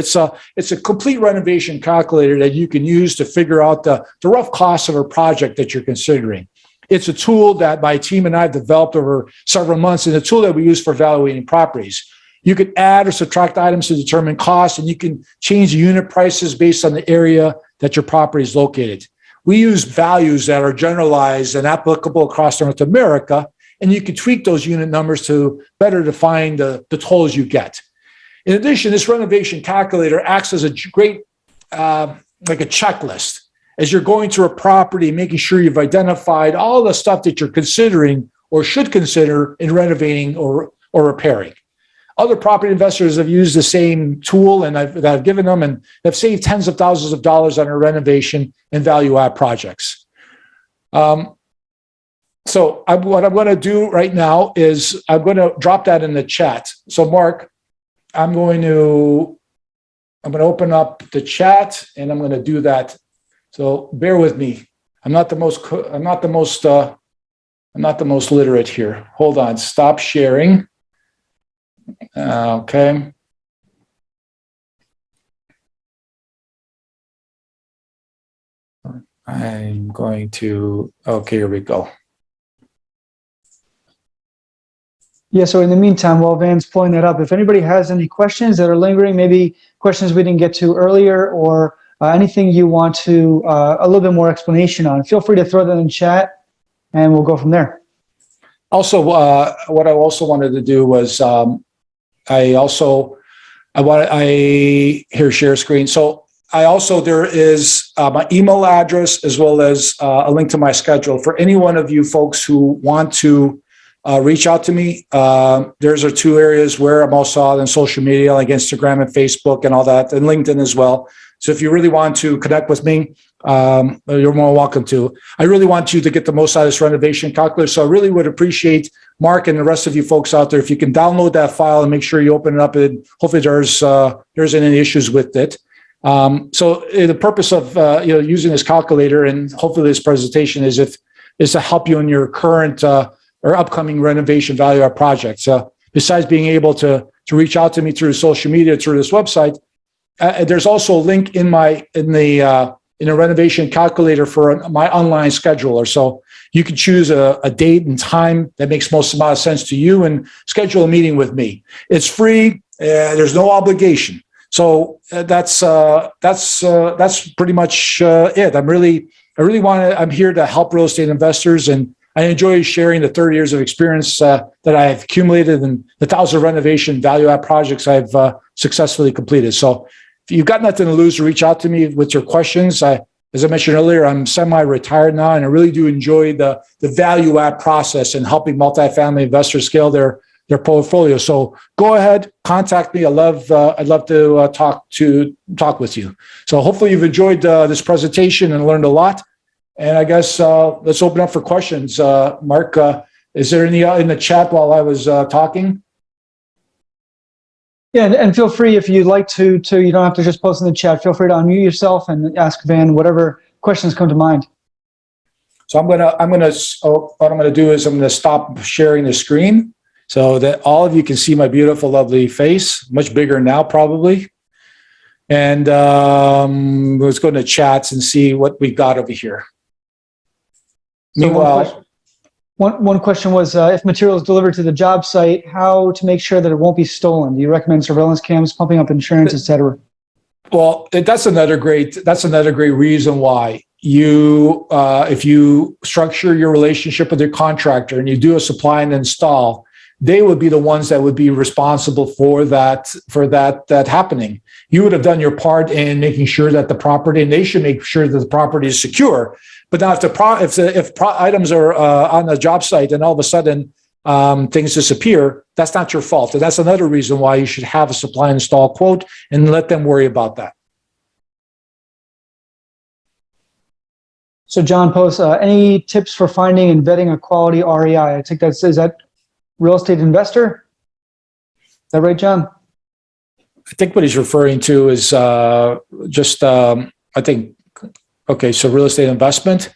It's a complete renovation calculator that you can use to figure out the rough cost of a project that you're considering. It's a tool that my team and I have developed over several months, and a tool that we use for evaluating properties. You can add or subtract items to determine costs, and you can change the unit prices based on the area that your property is located. We use values that are generalized and applicable across North America, and you can tweak those unit numbers to better define the totals you get. In addition, this renovation calculator acts as a great, like a checklist as you're going through a property, making sure you've identified all the stuff that you're considering or should consider in renovating or repairing. Other property investors have used the same tool, and I've given them, and have saved tens of thousands of dollars on their renovation and value add projects. So what I'm going to do right now is I'm going to drop that in the chat. So Mark, I'm going to open up the chat, and I'm going to do that. So bear with me. I'm not the most literate here. Hold on. Stop sharing. Okay. I'm going to, okay, here we go. Yeah, so in the meantime, while Van's pulling that up, if anybody has any questions that are lingering, maybe questions we didn't get to earlier, or anything you want to, a little bit more explanation on, feel free to throw that in chat and we'll go from there. Also, what I also wanted to do was, share screen. So there is my email address as well as a link to my schedule for any one of you folks who want to reach out to me. There's are two areas where I'm also on social media, like Instagram and Facebook and all that, and LinkedIn as well. So if you really want to connect with me, you're more welcome to. I really want you to get the most out of this renovation calculator. So I really would appreciate Mark and the rest of you folks out there if you can download that file and make sure you open it up, and hopefully there isn't any issues with it. So the purpose of using this calculator and hopefully this presentation is to help you in your current or upcoming renovation value add projects. Besides being able to reach out to me through social media, through this website, there's also a link in the renovation calculator for my online scheduler. So you can choose a date and time that makes most amount of sense to you and schedule a meeting with me. It's free. There's no obligation. So that's pretty much it. I'm here to help real estate investors, and I enjoy sharing the 30 years of experience that I've accumulated and the 1,000 renovation value add projects I've successfully completed. So if you've got nothing to lose, reach out to me with your questions. As I mentioned earlier, I'm semi-retired now, and I really do enjoy the value add process and helping multifamily investors scale their portfolio. So go ahead, contact me. I'd love to talk with you. So hopefully you've enjoyed this presentation and learned a lot. And I guess let's open up for questions. Mark, is there any in the chat while I was talking? Yeah, and feel free, if you'd like to, you don't have to just post in the chat. Feel free to unmute yourself and ask Van whatever questions come to mind. So what I'm gonna do is I'm gonna stop sharing the screen so that all of you can see my beautiful, lovely face, much bigger now probably. And let's go into chats and see what we got over here. So Meanwhile, one question was, if material is delivered to the job site, how to make sure that it won't be stolen? Do you recommend surveillance cams, pumping up insurance, etc.? Well, that's another great reason why if you structure your relationship with your contractor and you do a supply and install, they would be the ones that would be responsible for that happening. You would have done your part in making sure that the property, and they should make sure that the property is secure. But now, if items are on the job site and all of a sudden things disappear, that's not your fault. And that's another reason why you should have a supply and install quote and let them worry about that. So John posts, any tips for finding and vetting a quality REI? I think is that real estate investor? Is that right, John? I think what he's referring to is so real estate investment.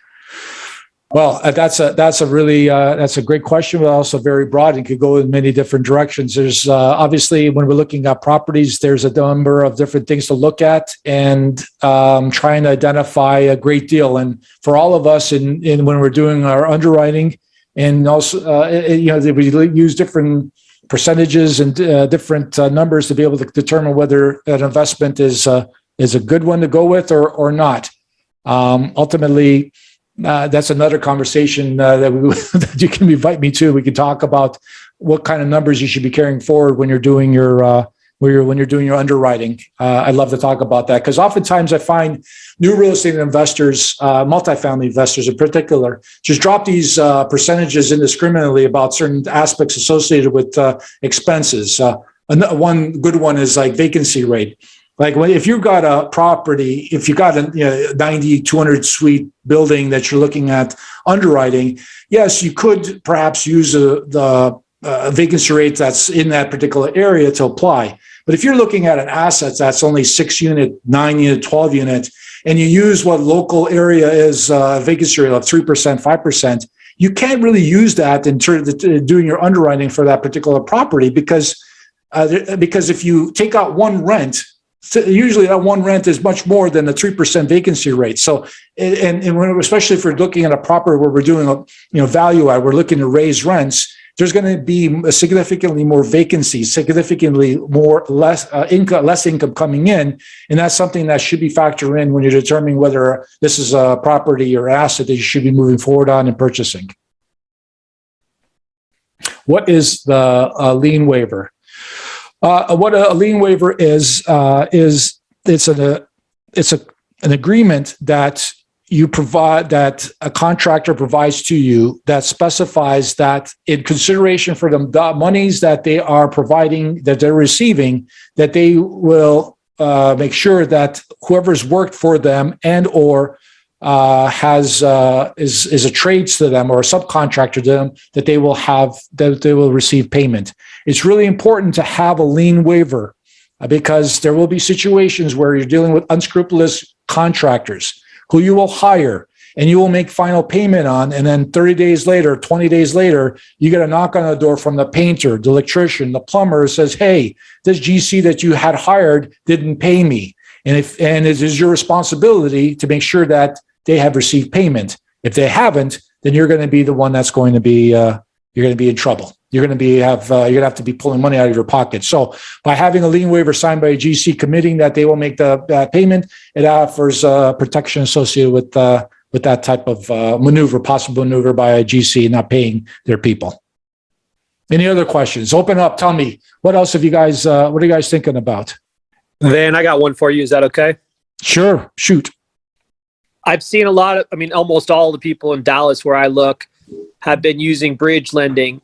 Well, that's a great question, but also very broad and could go in many different directions. There's obviously, when we're looking at properties, there's a number of different things to look at and trying to identify a great deal. And for all of us, in when we're doing our underwriting, and also we use different percentages and different numbers to be able to determine whether an investment is a good one to go with or not. Ultimately, that's another conversation that you can invite me to. We can talk about what kind of numbers you should be carrying forward when you're doing your underwriting. I'd love to talk about that because oftentimes I find new real estate investors, multifamily investors in particular, just drop these percentages indiscriminately about certain aspects associated with expenses. One good one is like vacancy rate. Like if you've got a property, if you got a 90, 200 suite building that you're looking at underwriting, yes, you could perhaps use the vacancy rate that's in that particular area to apply. But if you're looking at an asset that's only 6 unit, 9 unit, 12 unit, and you use what local area is vacancy rate of 3%, 5%, you can't really use that in terms of doing your underwriting for that particular property because if you take out one rent, usually that one rent is much more than the 3% vacancy rate. So, and especially if we're looking at a property where we're doing value add, we're looking to raise rents, there's going to be significantly more vacancy, significantly less income coming in, and that's something that should be factored in when you're determining whether this is a property or asset that you should be moving forward on and purchasing. What is the lien waiver? What a lien waiver is it's an agreement that you provide, that a contractor provides to you, that specifies that in consideration for the monies that they are providing, that they're receiving, that they will make sure that whoever's worked for them and or is a trades to them or a subcontractor to them, that they will receive payment. It's really important to have a lien waiver because there will be situations where you're dealing with unscrupulous contractors who you will hire and you will make final payment on, and then 30 days later, 20 days later, you get a knock on the door from the painter, the electrician, the plumber says, "Hey, this GC that you had hired didn't pay me." And it is your responsibility to make sure that they have received payment. If they haven't, then you're going to be the one that's going to be you're going to be in trouble. You're going to have to be pulling money out of your pocket. So by having a lien waiver signed by a GC committing that they will make the payment, it offers protection associated with that type of possible maneuver by a GC not paying their people. Any other questions? Open up. Tell me, what else have you guys? What are you guys thinking about? Van, I got one for you. Is that okay? Sure. Shoot. I've seen almost all the people in Dallas where I look have been using bridge lending,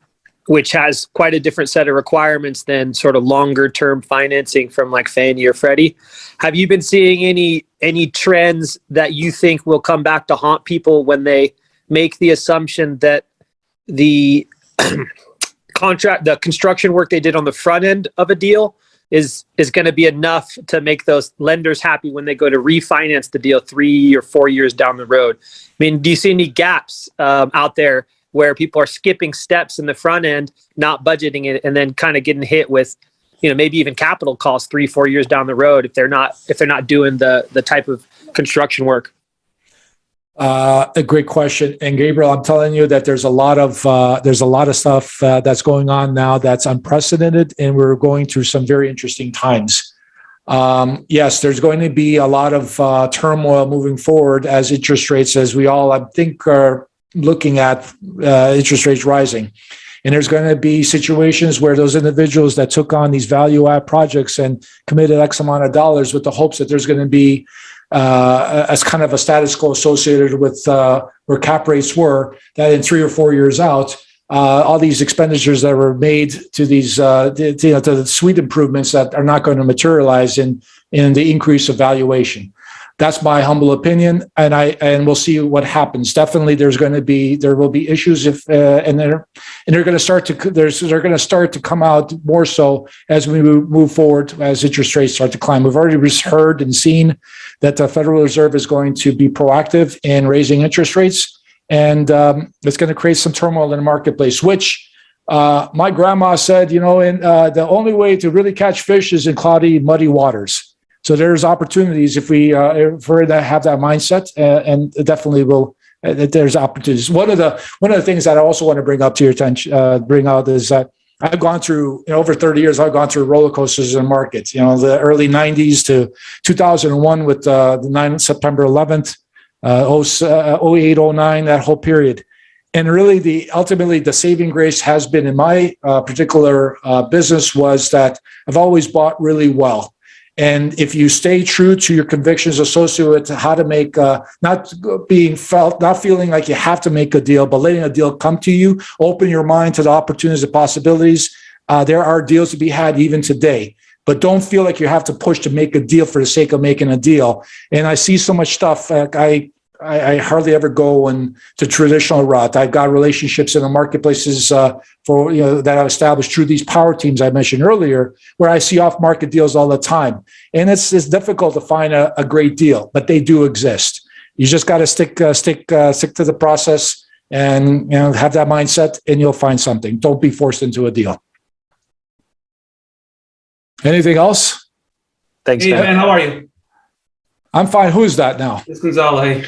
which has quite a different set of requirements than sort of longer term financing from like Fannie or Freddie. Have you been seeing any trends that you think will come back to haunt people when they make the assumption that the the construction work they did on the front end of a deal is going to be enough to make those lenders happy when they go to refinance the deal 3 or 4 years down the road? I mean, do you see any gaps out there where people are skipping steps in the front end, not budgeting it, and then kind of getting hit with, maybe even capital costs 3-4 years down the road if they're not doing the type of construction work? A great question. And Gabriel, I'm telling you that there's a lot of stuff that's going on now that's unprecedented, and we're going through some very interesting times. Yes, there's going to be a lot of turmoil moving forward as interest rates, as we all, I think, are looking at interest rates rising. And there's going to be situations where those individuals that took on these value add projects and committed X amount of dollars with the hopes that there's going to be as kind of a status quo associated with where cap rates were, that in 3 or 4 years out, all these expenditures that were made to these to the suite improvements that are not going to materialize in the increase of valuation. That's my humble opinion, and we'll see what happens. Definitely, there will be issues and they're going to start to come out more so as we move forward, as interest rates start to climb. We've already heard and seen that the Federal Reserve is going to be proactive in raising interest rates, and it's going to create some turmoil in the marketplace. Which my grandma said, the only way to really catch fish is in cloudy, muddy waters. So there's opportunities if we have that mindset, and definitely will. There's opportunities. One of the things that I also want to bring up to your attention, is that I've gone through over 30 years. I've gone through roller coasters in markets. The early '90s to 2001 with the September 11th, 08, 09, that whole period. And really, ultimately, the saving grace has been in my particular business was that I've always bought really well. And if you stay true to your convictions associated with how to make, not feeling like you have to make a deal, but letting a deal come to you, open your mind to the opportunities and possibilities. There are deals to be had even today, but don't feel like you have to push to make a deal for the sake of making a deal. And I see so much stuff. I hardly ever go to traditional route. I've got relationships in the marketplaces that I've established through these power teams I mentioned earlier, where I see off-market deals all the time. And it's difficult to find a great deal, but they do exist. You just got to stick to the process and have that mindset, and you'll find something. Don't be forced into a deal. Anything else? Thanks, Hey, man, how are you? I'm fine. Who is that now? It's Gonzalo.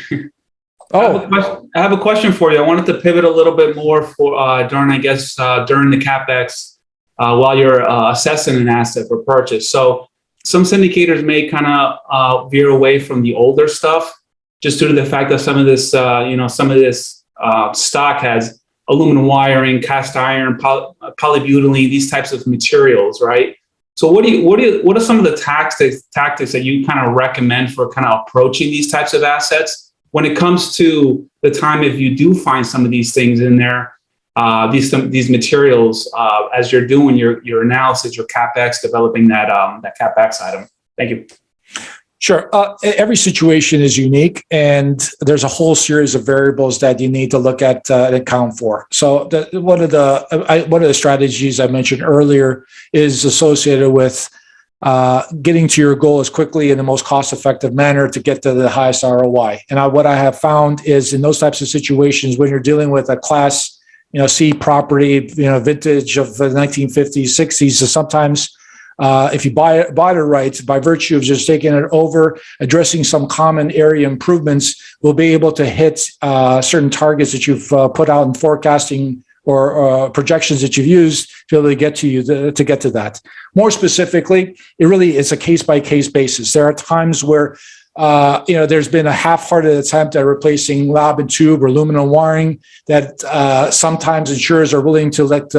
Oh, I have a question for you. I wanted to pivot a little bit more for during the CapEx while you're assessing an asset for purchase. So some syndicators may kind of veer away from the older stuff just due to the fact that some of this stock has aluminum wiring, cast iron, polybutylene, these types of materials, right? So what are some of the tactics that you kind of recommend for kind of approaching these types of assets when it comes to the time if you do find some of these things in there, these materials as you're doing your analysis, your CapEx, developing that CapEx item? Thank you. Sure. Every situation is unique, and there's a whole series of variables that you need to look at and account for. So one of the strategies I mentioned earlier is associated with getting to your goal as quickly in the most cost-effective manner to get to the highest ROI. And what I have found is in those types of situations, when you're dealing with a class, C property, vintage of the 1950s, 60s, so sometimes if you buy it right, by virtue of just taking it over, addressing some common area improvements, we'll be able to hit certain targets that you've put out in forecasting or projections that you've used to be able to get to you to get to that. More specifically, it really is a case-by-case basis. There are times where there's been a half-hearted attempt at replacing lab and tube or aluminum wiring that sometimes insurers are willing to let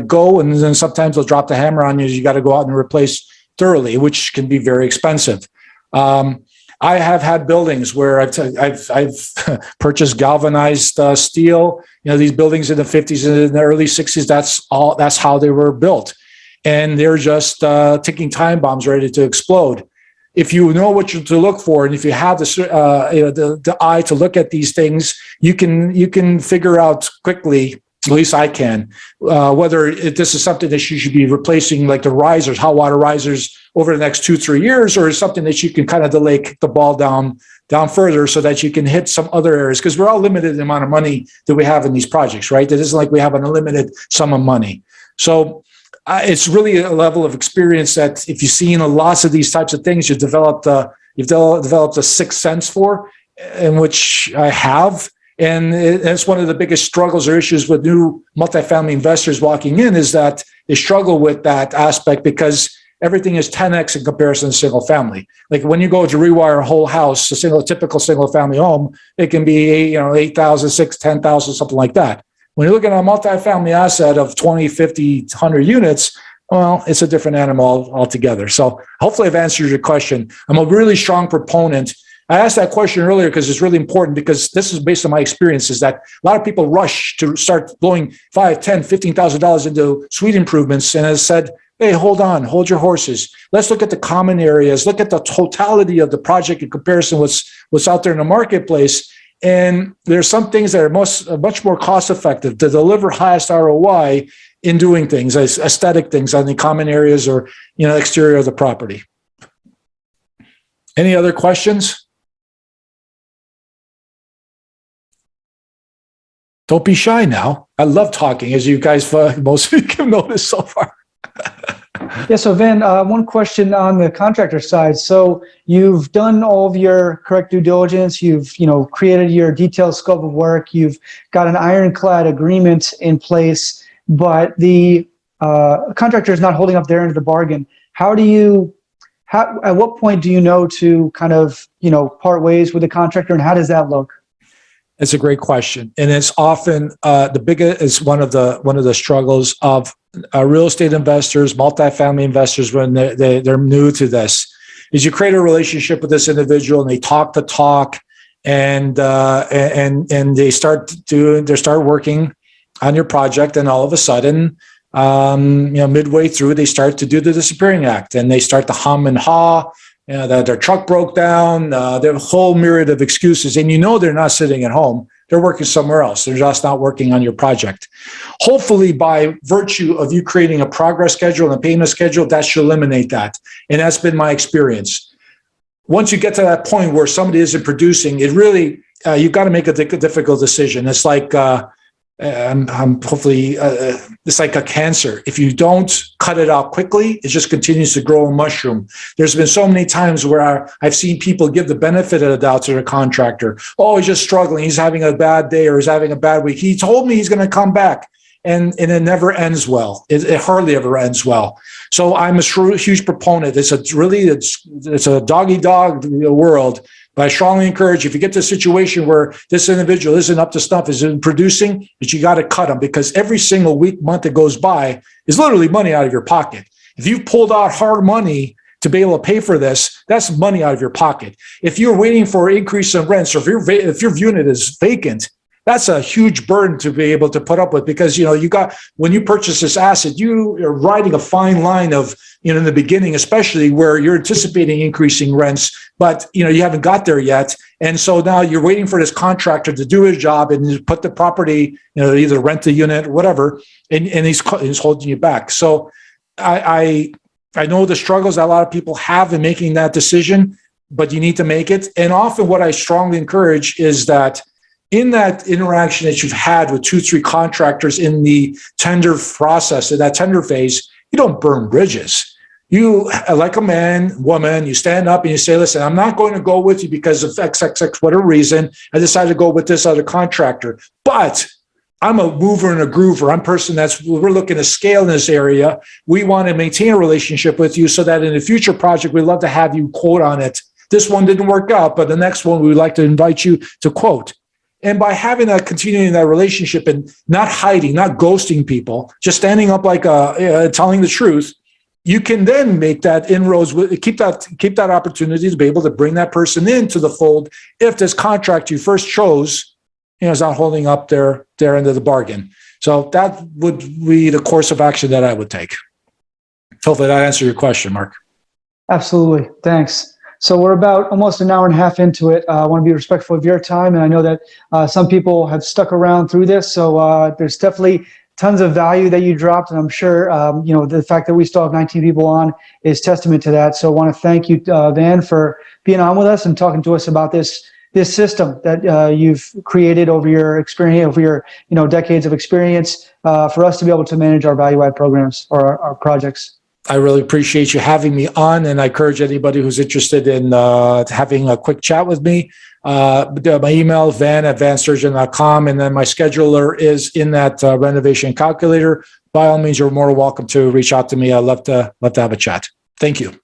go, and then sometimes they'll drop the hammer on you. You got to go out and replace thoroughly, which can be very expensive. I have had buildings where I've purchased galvanized steel. These buildings in the 50s and in the early 60s. That's how they were built, and they're just ticking time bombs ready to explode. If you know what to look for, and if you have the eye to look at these things, you can figure out quickly. At least I can, whether this is something that you should be replacing, like the risers, hot water risers, over the next 2-3 years, or is something that you can kind of delay, kick the ball down further so that you can hit some other areas, because we're all limited in the amount of money that we have in these projects, right? It isn't like we have an unlimited sum of money. So it's really a level of experience that if you've seen lots of these types of things, you've developed a sixth sense for, in which I have. And it's one of the biggest struggles or issues with new multifamily investors walking in, is that they struggle with that aspect because everything is 10x in comparison to single family. Like when you go to rewire a whole house, typical single family home, it can be 8,000, 6,000, 10,000, something like that. When you're looking at a multifamily asset of 20, 50, 100 units, well, it's a different animal altogether. So hopefully I've answered your question. I'm a really strong proponent. I asked that question earlier because it's really important, because this is based on my experience, is that a lot of people rush to start blowing $5,000, $10,000, $15,000 into suite improvements. And as I said, hey, hold on, hold your horses. Let's look at the common areas, look at the totality of the project in comparison with what's out there in the marketplace. And there's some things that are much more cost effective to deliver highest ROI in doing things, as aesthetic things on the common areas or exterior of the property. Any other questions? Don't be shy now. I love talking, as you guys, most of you can notice so far. Yeah, so Van, one question on the contractor side. So you've done all of your correct due diligence. You've created your detailed scope of work. You've got an ironclad agreement in place, but the contractor is not holding up their end of the bargain. At what point do you know to kind of part ways with the contractor, and how does that look? It's a great question, and it's often the biggest is one of the struggles of real estate investors, multifamily investors when they're new to this. Is you create a relationship with this individual, and they talk the talk, and they start working on your project, and all of a sudden, midway through, they start to do the disappearing act, and they start to hum and haw. That their truck broke down, they have a whole myriad of excuses, and they're not sitting at home. They're working somewhere else. They're just not working on your project. Hopefully, by virtue of you creating a progress schedule and a payment schedule, that should eliminate that. And that's been my experience. Once you get to that point where somebody isn't producing, it really, you've got to make a difficult decision. It's like, it's like a cancer. If you don't cut it out quickly, it just continues to grow a mushroom. There's been so many times where I've seen people give the benefit of the doubt to their contractor. Oh, he's just struggling. He's having a bad day, or he's having a bad week. He told me he's going to come back. And it never ends well. It hardly ever ends well. So I'm a huge proponent. It's a dog-eat-dog world. But I strongly encourage, if you get to a situation where this individual isn't up to snuff, isn't producing, that you got to cut them, because every single week, month that goes by is literally money out of your pocket. If you've pulled out hard money to be able to pay for this, that's money out of your pocket. If you're waiting for an increase in rents, or if your unit is vacant, that's a huge burden to be able to put up with, because when you purchase this asset, you are riding a fine line of in the beginning, especially where you're anticipating increasing rents, but you haven't got there yet, and so now you're waiting for this contractor to do his job and put the property, either rent the unit or whatever, and he's holding you back. So I know the struggles that a lot of people have in making that decision, but you need to make it. And often, what I strongly encourage is that, in that interaction that you've had with 2-3 contractors in the tender process, in that tender phase, you don't burn bridges. You, like a man, woman, you stand up and you say, listen, I'm not going to go with you because of XXX, whatever reason. I decided to go with this other contractor. But I'm a mover and a groover. I'm a person we're looking to scale in this area. We want to maintain a relationship with you so that in a future project, we'd love to have you quote on it. This one didn't work out, but the next one, we would like to invite you to quote. And by having continuing that relationship and not hiding, not ghosting people, just standing up telling the truth, you can then make that inroads, keep that opportunity to be able to bring that person into the fold if this contract you first chose is not holding up their end of the bargain. So that would be the course of action that I would take. Hopefully that answered your question, Mark. Absolutely. Thanks. So we're about almost an hour and a half into it. I want to be respectful of your time. And I know that some people have stuck around through this. So there's definitely tons of value that you dropped. And I'm sure, the fact that we still have 19 people on is testament to that. So I want to thank you, Van, for being on with us and talking to us about this system that you've created over your experience, over your decades of experience, for us to be able to manage our value add programs or our projects. I really appreciate you having me on, and I encourage anybody who's interested in having a quick chat with me. My email is van@vansturgeon.com, and then my scheduler is in that renovation calculator. By all means, you're more welcome to reach out to me. I'd love to have a chat. Thank you.